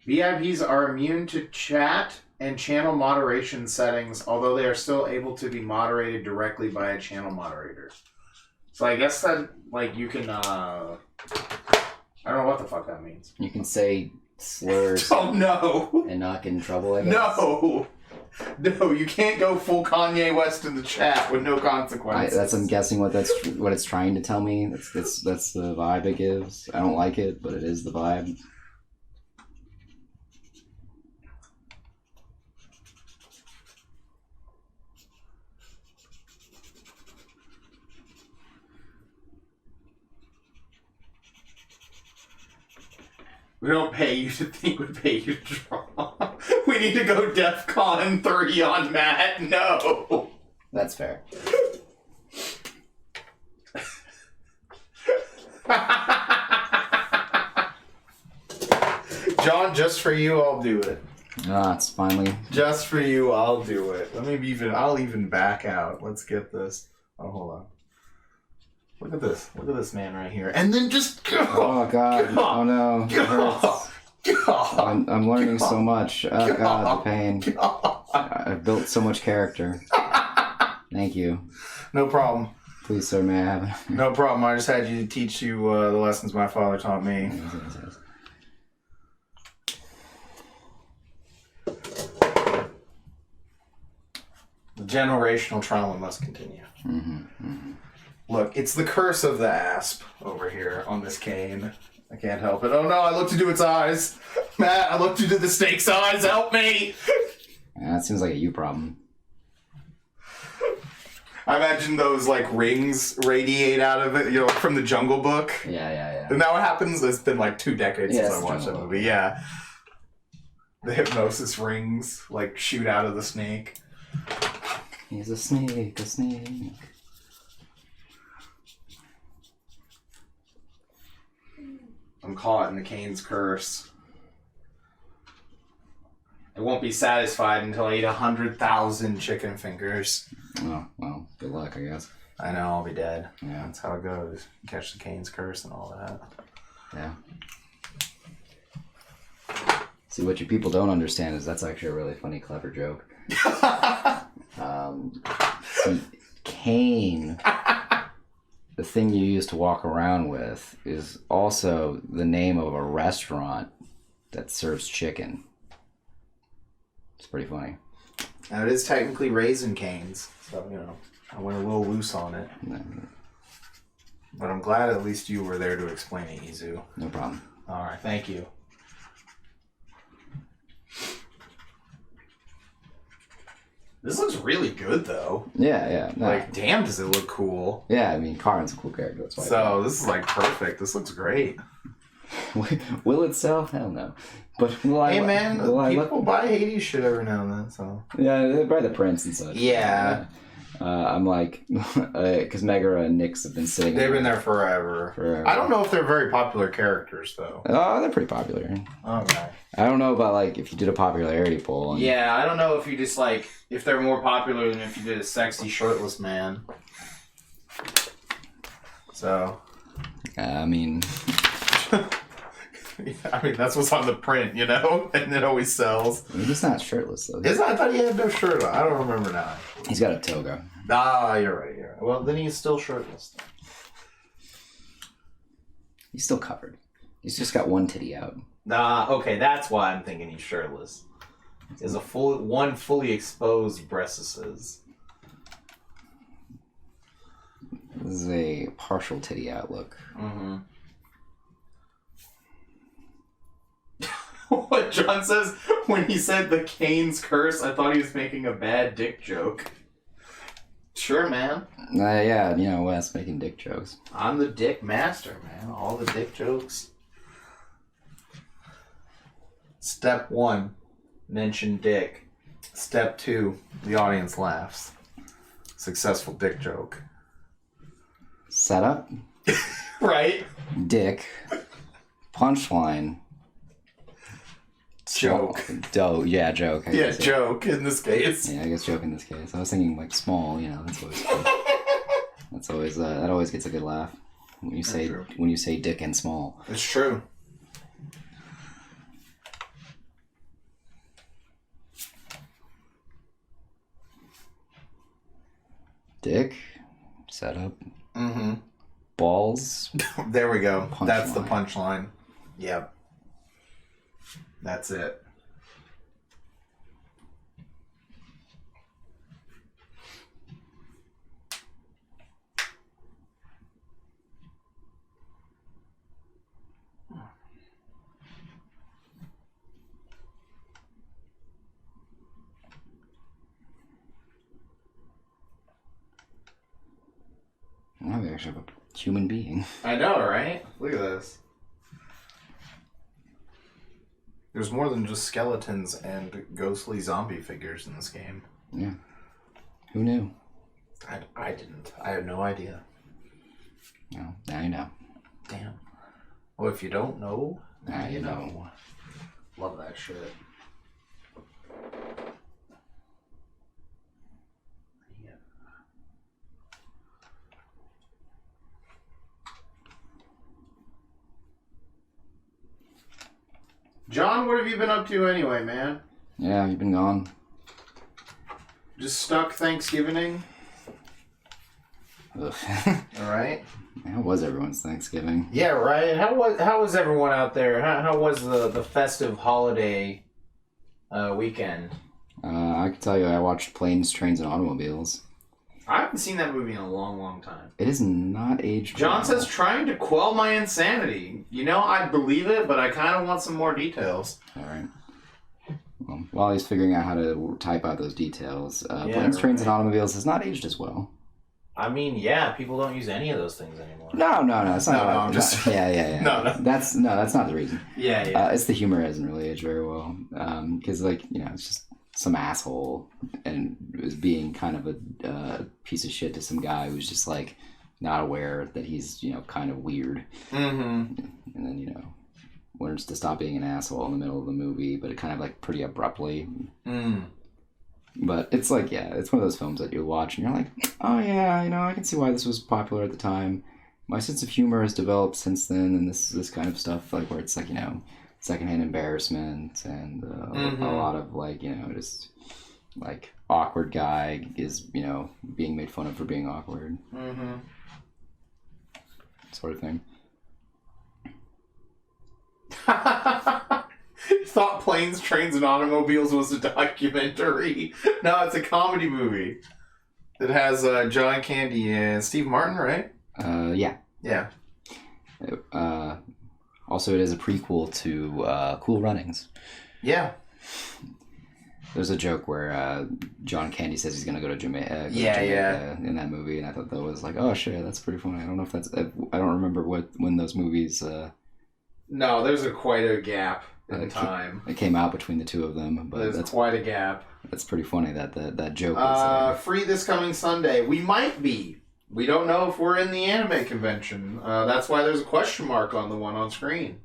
VIPs are immune to chat and channel moderation settings, although they are still able to be moderated directly by a channel moderator. So I guess that, like, you can, I don't know what the fuck that means. you can say slurs Oh, no! and not get in trouble, I guess. No! No, you can't go full Kanye West in the chat with no consequences. I'm guessing what it's trying to tell me. That's the vibe it gives. I don't like it, but it is the vibe. We don't pay you to think, we pay you to draw. We need to go DEFCON 3 on Matt. No. That's fair. John, just for you, I'll do it. It's finally. Just for you, I'll do it. I'll even back out. Let's get this. Oh, hold on. Look at this. Look at this man right here. And then just go. Oh God! Oh no! It hurts. I'm learning so much. Oh God, the pain. I've built so much character. Thank you. No problem. Please, sir, may I have it? No problem. I just had you to teach you the lessons my father taught me. The generational trauma must continue. Look, it's the curse of the asp over here on this cane. I can't help it. Oh no, I looked into its eyes. Matt, I looked into the snake's eyes. Help me! Yeah, that seems like a you problem. I imagine those, like, rings radiate out of it, you know, from the Jungle Book. Yeah. Isn't that what happens? It's been, like, 2 decades Yeah, since I watched that Jungle movie. Yeah. The hypnosis rings, like, shoot out of the snake. He's a snake, a snake. I'm caught in the Cain's curse. I won't be satisfied until I eat 100,000 chicken fingers. Oh, well, good luck, I guess. I know, I'll be dead. Yeah. That's how it goes. You catch the Cain's curse and all that. Yeah. See, what you people don't understand is that's actually a really funny, clever joke. See, cane, the thing you used to walk around with, is also the name of a restaurant that serves chicken. It's pretty funny. Now, it is technically Raisin Canes, so, you know, I went a little loose on it. But I'm glad at least you were there to explain it, Izu. No problem. Alright, thank you. This looks really good, though. Yeah. No. Like, damn, does it look cool. Yeah, I mean, Charon's a cool character. That's why. So, this is, like, perfect. This looks great. Will it sell? Hell no. But will Hey, man, people buy Hades shit every now and then, so... Yeah, they buy the prints and such. Yeah. I'm like, because Megara and Nyx have been sitting. They've been there forever. I don't know if they're very popular characters, though. Oh, they're pretty popular. Okay. I don't know about, like, if you did a popularity poll. And... Yeah, I don't know if you just, like, if they're more popular than if you did a sexy Shirtless man. So... I mean... I mean, that's what's on the print, you know? And it always sells. He's not shirtless, though. I thought he had no shirt on. I don't remember now. He's got a toga. Ah, you're right. Well, then he's still shirtless. He's still covered. He's just got one titty out. Okay, that's why I'm thinking he's shirtless. He has one fully exposed breasts. This is a partial titty out look. Mm-hmm. What John says, when he said the Cain's curse, I thought he was making a bad dick joke. Sure, man. Yeah, you know, Wes making dick jokes. I'm the dick master, man. All the dick jokes. Step 1, mention dick. Step 2, the audience laughs. Successful dick joke. Setup, Right? dick, punchline, Joke. Yeah, joke. I Yeah, guess, joke in this case. Yeah, I guess joke in this case. I was thinking like small, that's always good. That's always that always gets a good laugh when you say dick and small. It's true. Dick, setup, Mm-hmm. balls. There we go. That's the Punchline. punchline. Yep. That's it. Now we actually have a human being. I know, right? Look at this. There's more than just skeletons and ghostly zombie figures in this game. Yeah. Who knew? I didn't. I had no idea. No, now you know. Damn. Well, if you don't know, Now you know. Love that shit. Yeah. John, what have you been up to anyway, man? Yeah, you've been gone. Just stuck Thanksgiving? Ugh. All right. How was everyone's Thanksgiving? Yeah, right. How was everyone out there? How was the festive holiday weekend? I can tell you, I watched Planes, Trains, and Automobiles. I haven't seen that movie in a long, long time. It is not aged John well. says trying to quell my insanity. I believe it, but I kind of want some more details. All right. Well, while he's figuring out how to type out those details, Yeah, Planes, Trains, and right. Automobiles has not aged as well. I mean, yeah, people don't use any of those things anymore. No, it's not. No, I'm just- Yeah. No. That's not the reason. Yeah. It's the humor hasn't really aged very well. Because it's just some asshole and was being kind of a piece of shit to some guy who's just like not aware that he's kind of weird. Mm-hmm. And then learns to stop being an asshole in the middle of the movie, but it kind of like pretty abruptly. Mm. But it's like, it's one of those films that you watch and you're like, oh yeah, I can see why this was popular at the time. My sense of humor has developed since then, and this kind of stuff, like where it's like, secondhand embarrassment and a lot of like, just like awkward guy is, being made fun of for being awkward. Mm-hmm. Sort of thing. Thought Planes, Trains, and Automobiles was a documentary. No, it's a comedy movie. It has John Candy and Steve Martin, right? Yeah. Yeah. Also, it is a prequel to Cool Runnings. Yeah. There's a joke where John Candy says he's going to go to Jamaica in that movie, and I thought that was like, oh shit, that's pretty funny. I don't know if that's... I don't remember when those movies... No, there's quite a gap in time. It came out between the two of them, but There's quite a gap. That's pretty funny, that joke. Is, free this coming Sunday. We might be. We don't know if we're in the anime convention. That's why there's a question mark on the one on screen.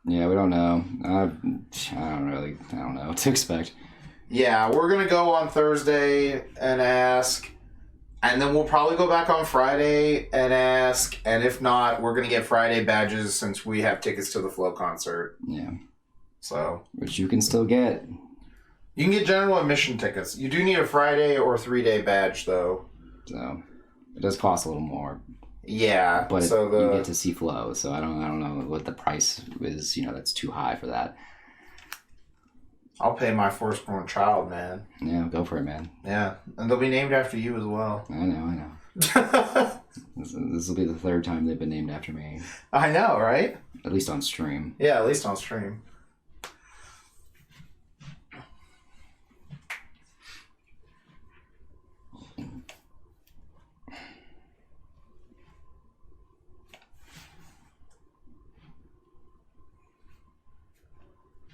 Yeah, we don't know. I don't know what to expect. Yeah, we're going to go on Thursday and ask, and then we'll probably go back on Friday and ask, and if not, we're going to get Friday badges since we have tickets to the Flow concert. Yeah. So, which you can still get. You can get general admission tickets. You do need a Friday or 3-day badge, though. So, it does cost a little more. Yeah, but you get to see Flow, so I don't know what the price is. That's too high for that. I'll pay my firstborn child, man. Yeah, go for it, man. Yeah, and they'll be named after you as well. I know. This will be the third time they've been named after me. I know, right? At least on stream. Yeah, at least on stream.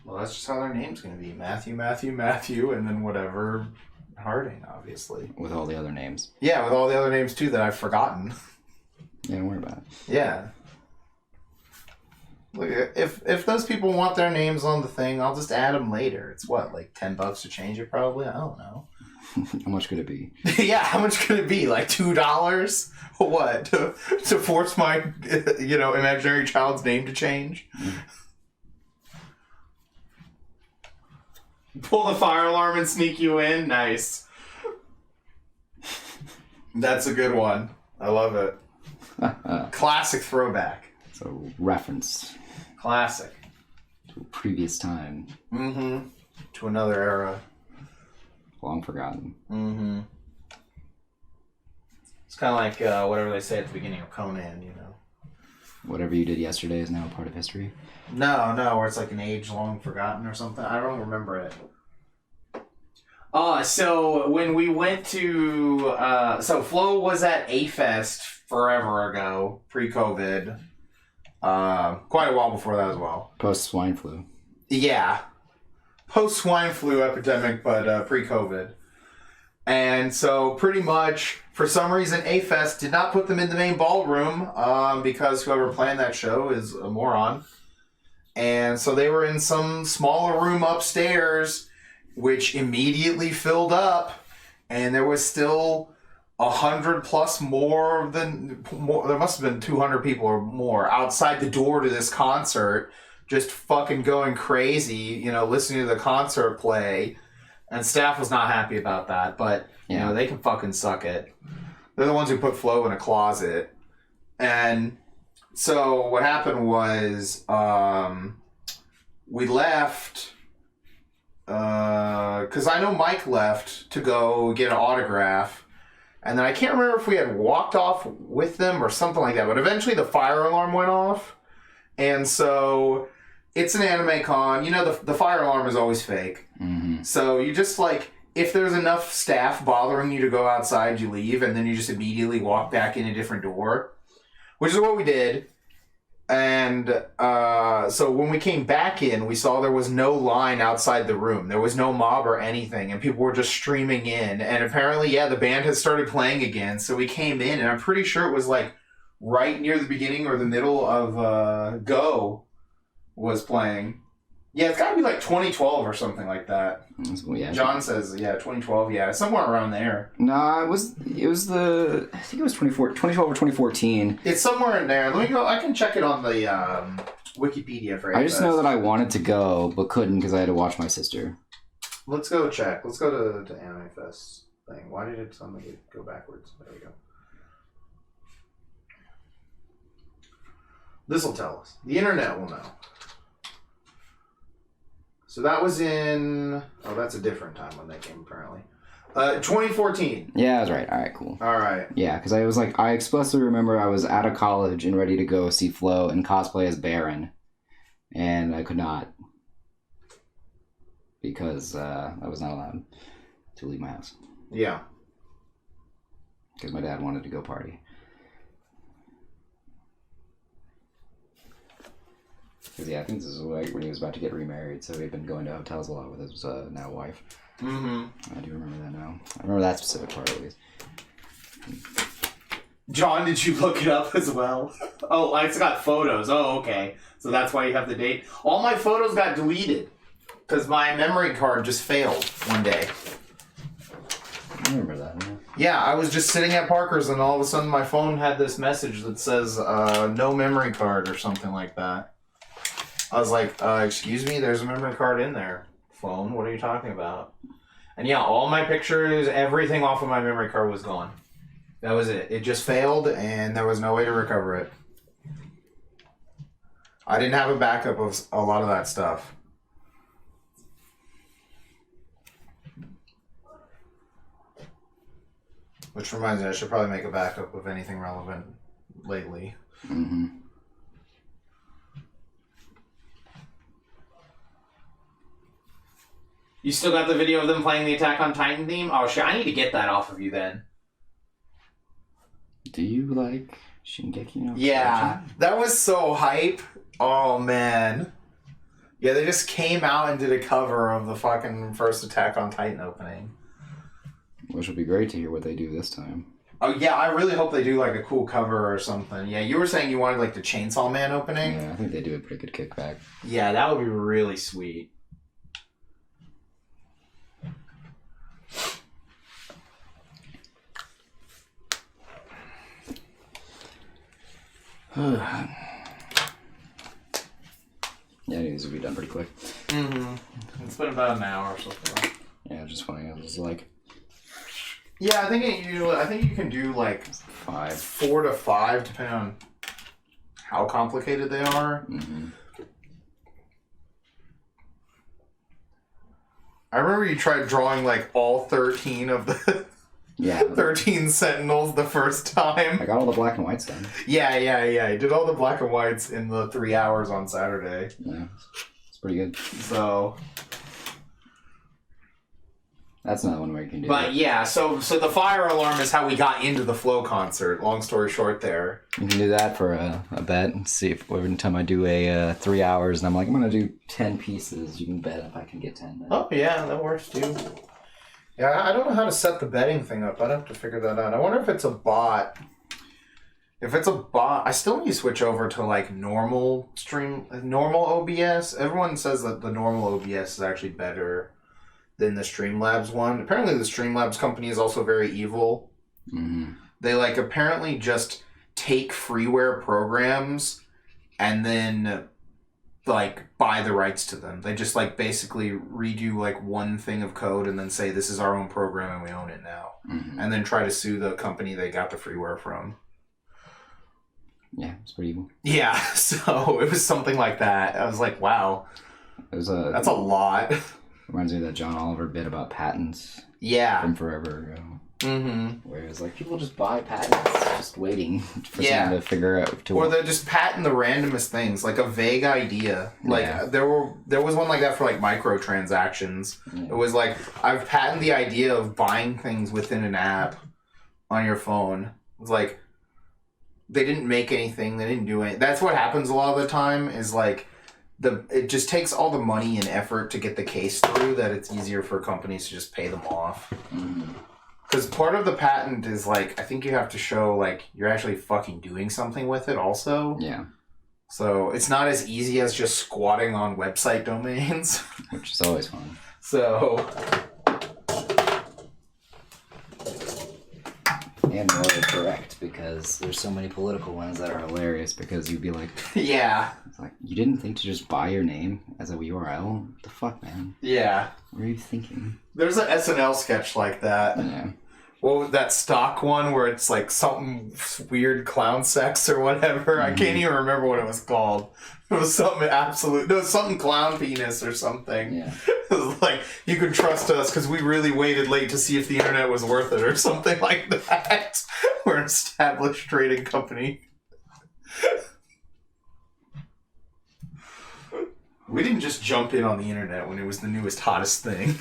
Well, that's just how their name's going to be. Matthew, and then whatever Harding, obviously. With all the other names. Yeah, with all the other names, too, that I've forgotten. Yeah, don't worry about it. Yeah. Look, if those people want their names on the thing, I'll just add them later. It's what, like $10 to change it? Probably. I don't know. How much could it be? Yeah, how much could it be? Like $2? What to force my imaginary child's name to change? Pull the fire alarm and sneak you in. Nice. That's a good one. I love it. Classic throwback. So reference Classic. to a previous time, Mm-hmm. To another era. long forgotten. Mm-hmm. It's kind of like whatever they say at the beginning of Conan, Whatever you did yesterday is now a part of history. No, where it's like an age long forgotten or something. I don't remember it. So when we went to... so Flo was at A-Fest forever ago, pre-COVID. Quite a while before that as well. Post swine flu. Yeah. Post-swine flu epidemic, but pre-COVID. And so pretty much, for some reason, A-Fest did not put them in the main ballroom because whoever planned that show is a moron. And so they were in some smaller room upstairs, which immediately filled up. And there was still 100 plus more. There must have been 200 people or more outside the door to this concert, just fucking going crazy, listening to the concert play. And staff was not happy about that, but, they can fucking suck it. They're the ones who put Flo in a closet. And so what happened was we left because I know Mike left to go get an autograph. And then I can't remember if we had walked off with them or something like that. But eventually the fire alarm went off. And so it's an anime con. The fire alarm is always fake. Mm-hmm. So you just if there's enough staff bothering you to go outside, you leave. And then you just immediately walk back in a different door. Which is what we did. And so when we came back in, we saw there was no line outside the room. There was no mob or anything. And people were just streaming in. And apparently, the band had started playing again. So we came in, and I'm pretty sure it was right near the beginning or the middle of Go was playing. Yeah, it's got to be 2012 or something like that. Well, yeah, John says, 2012, somewhere around there. No, I think it was 2012 or 2014. It's somewhere in there. Let me go. I can check it on the Wikipedia for I just know that I wanted to go, but couldn't because I had to watch my sister. Let's go check. Let's go to Anime Fest thing. Why did it suddenly go backwards? There we go. This will tell us. The internet will know. So that was in... Oh, that's a different time when they came, apparently. 2014. Yeah, that's right. All right, cool. All right. Yeah, because I was I explicitly remember I was out of college and ready to go see Flo and cosplay as Baron. And I could not. Because I was not allowed to leave my house. Yeah. Because my dad wanted to go party. Because, I think this is when he was about to get remarried, so he'd been going to hotels a lot with his now wife. Mm-hmm. I do remember that now. I remember that specific part, at least. John, did you look it up as well? Oh, it's got photos. Oh, okay. So that's why you have the date. All my photos got deleted because my memory card just failed one day. I remember that. Yeah, I was just sitting at Parker's and all of a sudden my phone had this message that says no memory card or something like that. I was like, excuse me, there's a memory card in there. Phone, what are you talking about? And all my pictures, everything off of my memory card was gone. That was it. It just failed and there was no way to recover it. I didn't have a backup of a lot of that stuff. Which reminds me, I should probably make a backup of anything relevant lately. Mm-hmm. You still got the video of them playing the Attack on Titan theme? Oh shit, I need to get that off of you then. Do you like Shingeki no Yeah, that was so hype. Oh man. Yeah, they just came out and did a cover of the fucking first Attack on Titan opening. Which would be great to hear what they do this time. Oh yeah, I really hope they do like a cool cover or something. Yeah, you were saying you wanted like the Chainsaw Man opening. Yeah, I think they do a pretty good kickback. Yeah, that would be really sweet. Yeah, these will be done pretty quick. It's been about an hour or so far. Yeah, just funny. I was like, yeah, I think you can do like 4 to 5, depending on how complicated they are. I remember you tried drawing like all 13 of the 13 Sentinels the first time. I got all the black and whites done. Yeah. I did all the black and whites in the 3 hours on Saturday. Yeah, it's pretty good. So that's not one way you can do but it. yeah, so the fire alarm is how we got into the Flow concert. Long story short there. You can do that for a bet and see if every time I do a 3 hours and I'm like, I'm going to do 10 pieces, you can bet if I can get 10. Then. Oh, yeah, that works too. Yeah, I don't know how to set the betting thing up. I'd have to figure that out. I wonder if it's a bot. If it's a bot, I still need to switch over to like normal OBS. Everyone says that the normal OBS is actually better than the Streamlabs one. Apparently the Streamlabs company is also very evil. They like apparently just take freeware programs and then like buy the rights to them. They just like basically redo like one thing of code and then say this is our own program and we own it now. And then try to sue the company they got the freeware from. Yeah, it's pretty evil. Yeah, so it was something like that. I was like, wow. That's a lot. Reminds me of that John Oliver bit about patents. Yeah. From forever ago. Where it was like, people just buy patents, just waiting for someone to figure out. Or they just patent the randomest things, like a vague idea. Like, there was one like that for like microtransactions. Yeah. It was like, I've patented the idea of buying things within an app on your phone. It's like, they didn't make anything, they didn't do anything. That's what happens a lot of the time, is like, it just takes all the money and effort to get the case through that it's easier for companies to just pay them off. Because part of the patent is like, I think you have to show like you're actually fucking doing something with it also. Yeah. So it's not as easy as just squatting on website domains. Which is always fun. So. And morally correct, because there's so many political ones that are hilarious, because you'd be like, yeah. It's like, you didn't think to just buy your name as a URL? What the fuck, man? Yeah. What are you thinking? There's an SNL sketch like that. Yeah. What was that stock one where it's like something weird clown sex or whatever? I can't even remember what it was called. It was something something clown penis or something. Yeah. It was like, you can trust us because we really waited late to see if the internet was worth it or something like that. We're an established trading company. We didn't just jump in on the internet when it was the newest, hottest thing.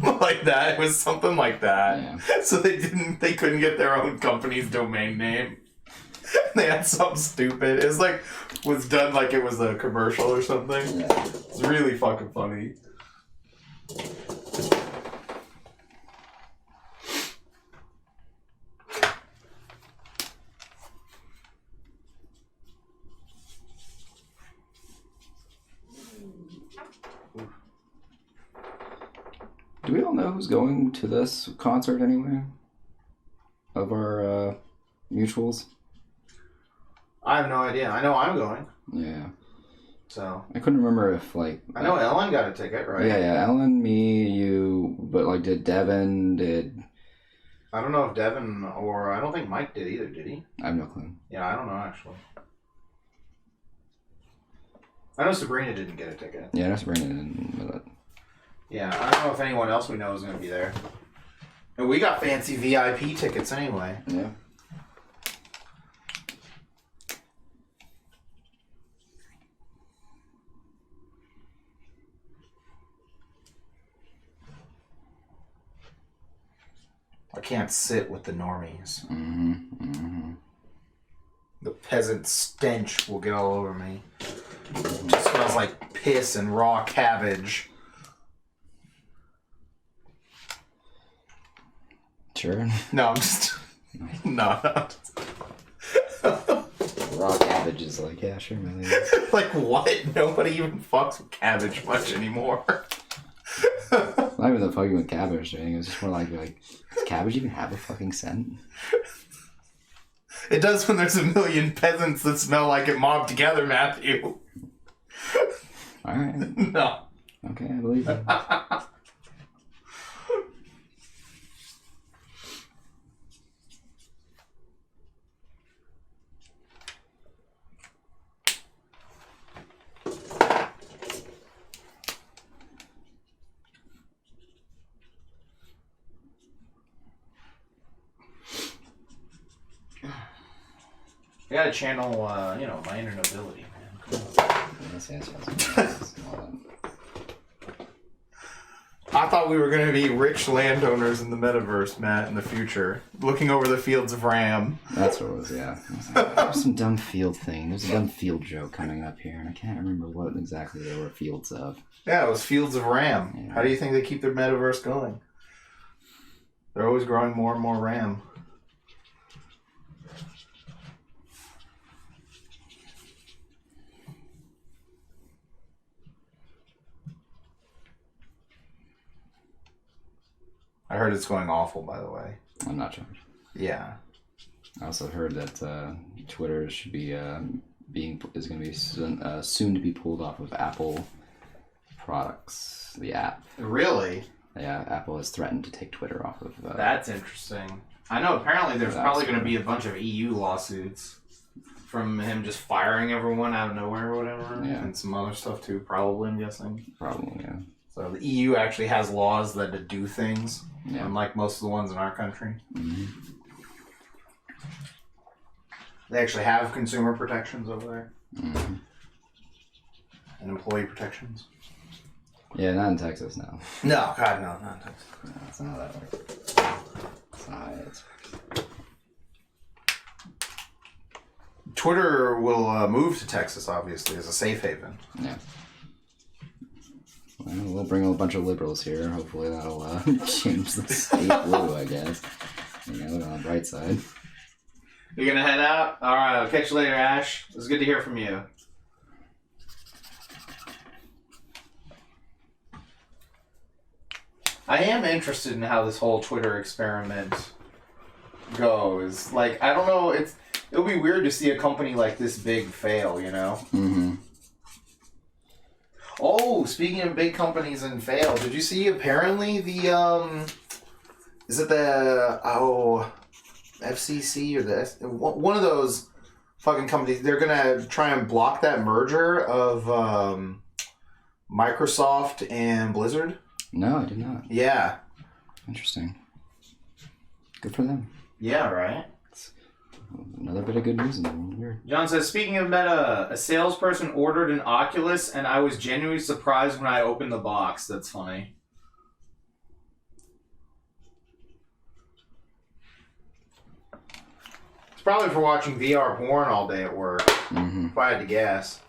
Like that. It was something like that. Yeah. So they couldn't get their own company's domain name. They had something stupid. It was done like it was a commercial or something. Yeah. It's really fucking funny. Do we all know who's going to this concert anyway? Of our mutuals? I have no idea. I know I'm going. Yeah. So. I couldn't remember if, like... I know Ellen got a ticket, right? Yeah. Ellen, me, you... But, like, did Devin, I don't know if Devin or... I don't think Mike did either, did he? I have no clue. Yeah, I don't know, actually. I know Sabrina didn't get a ticket. Yeah, that's Brandon with it. Yeah, I don't know if anyone else we know is going to be there. And we got fancy VIP tickets anyway. Yeah. I can't sit with the normies. The peasant stench will get all over me. It just smells like piss and raw cabbage. Sure. No, I'm just... No. Raw cabbage is like, yeah, sure, man. Like what? Nobody even fucks with cabbage much anymore. Not even the fucking with cabbage thing. It was just more like, does cabbage even have a fucking scent? It does when there's a million peasants that smell like it mobbed together, Matthew. Alright. No. Okay, I believe you. I gotta channel, my inner nobility, man. Come on. Yes. I thought we were going to be rich landowners in the metaverse, Matt, in the future. Looking over the fields of Ram. That's what it was, yeah. There's some dumb field thing. There's a dumb field joke coming up here, and I can't remember what exactly they were fields of. Yeah, it was fields of Ram. Yeah. How do you think they keep their metaverse going? They're always growing more and more Ram. I heard it's going awful, by the way. I'm not sure. Yeah. I also heard that Twitter should be is going to be soon to be pulled off of Apple products. The app. Really? Yeah, Apple has threatened to take Twitter off of. That's interesting. I know. Apparently, there's probably going to be a bunch of EU lawsuits from him just firing everyone out of nowhere or whatever, Yeah. and some other stuff too. Probably, I'm guessing. Probably, yeah. So the EU actually has laws that do things, Yeah. unlike most of the ones in our country. Mm-hmm. They actually have consumer protections over there Mm-hmm. and employee protections. Yeah, not in Texas now. No, God, no, not in Texas. No, that's not how that works. That's not how it works. Twitter will move to Texas, obviously, as a safe haven. Yeah. Well, we'll bring a bunch of liberals here. Hopefully that'll change the state blue, I guess. Look on the bright side. You're going to head out? All right. I'll catch you later, Ash. It was good to hear from you. I am interested in how this whole Twitter experiment goes. Like, I don't know. It'll be weird to see a company like this big fail, you know? Mm-hmm. Oh, speaking of big companies and fail, did you see apparently the, is it the, FCC or one of those fucking companies, they're going to try and block that merger of Microsoft and Blizzard? No, I did not. Yeah. Interesting. Good for them. Yeah, right? Another bit of good news in the world here. John says, speaking of Meta, a salesperson ordered an Oculus, and I was genuinely surprised when I opened the box. That's funny. It's probably for watching VR porn all day at work, Mm-hmm. if I had to guess.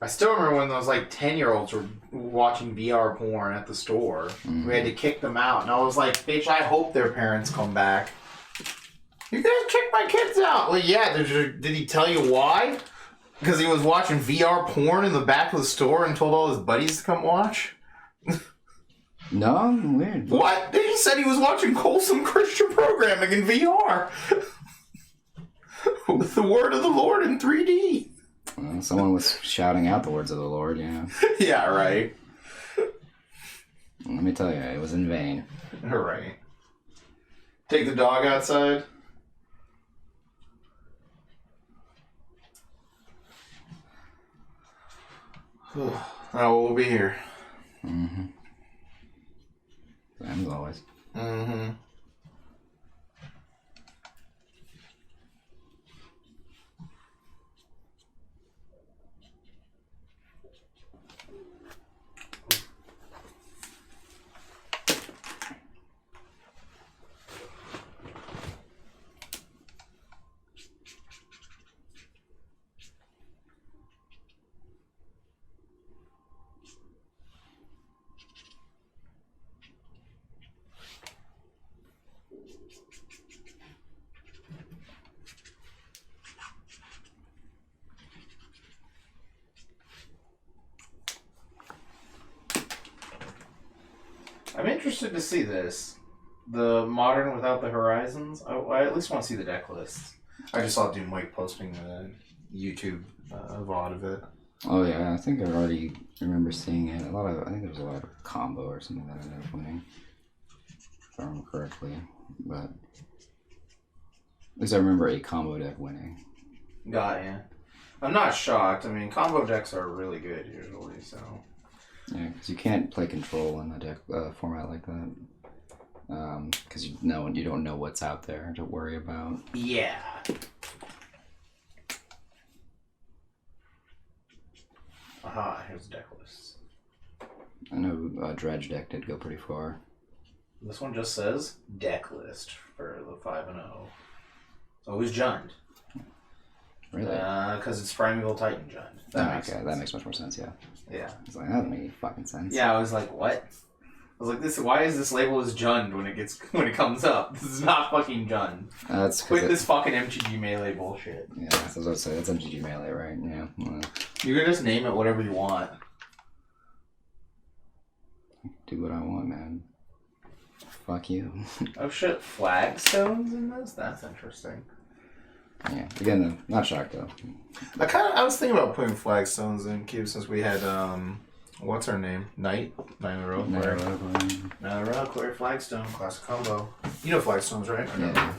I still remember when those 10-year-olds were watching VR porn at the store. Mm-hmm. We had to kick them out, and I was like, "Bitch, I hope their parents come back." You guys kick my kids out. Well, yeah, did he tell you why? Because he was watching VR porn in the back of the store and told all his buddies to come watch? No, weird. What? He said he was watching wholesome Christian programming in VR. With the word of the Lord in 3D. Well, someone was shouting out the words of the Lord, yeah. Yeah, right. Let me tell you, it was in vain. All right. Take the dog outside. Oh, we'll be here. Mm-hmm. Same as always. Mm-hmm. I'm interested to see this. The modern without the horizons. I at least want to see the deck lists. I just saw Doomwake posting the YouTube VOD of it. Oh yeah, I think I already remember seeing it. I think there was a lot of combo or something that ended up winning, if I remember correctly. But at least I remember a combo deck winning. Got ya. I'm not shocked. I mean, combo decks are really good usually, so. Yeah, because you can't play control in the deck format like that. Because you don't know what's out there to worry about. Yeah. Aha, here's the deck list. I know Dredge deck did go pretty far. This one just says deck list for the 5-0. It's always Jund. Really? Because it's Primeval Titan Jund. That makes much more sense, yeah. Yeah. It's like, that doesn't make any fucking sense. Yeah, I was like, what? I was like, why is this labeled as Jund when it comes up? This is not fucking Jund. Quit this fucking MTG Melee bullshit. Yeah, that's what I was saying. That's MTG Melee, right? Yeah. You can just name it whatever you want. Do what I want, man. Fuck you. Oh shit, flagstones in this? That's interesting. Yeah. Again, though, not shocked though. I was thinking about putting flagstones in cube since we had what's her name? Night Row. Night Row, Flagstone, classic combo. You know flagstones, right? Yeah.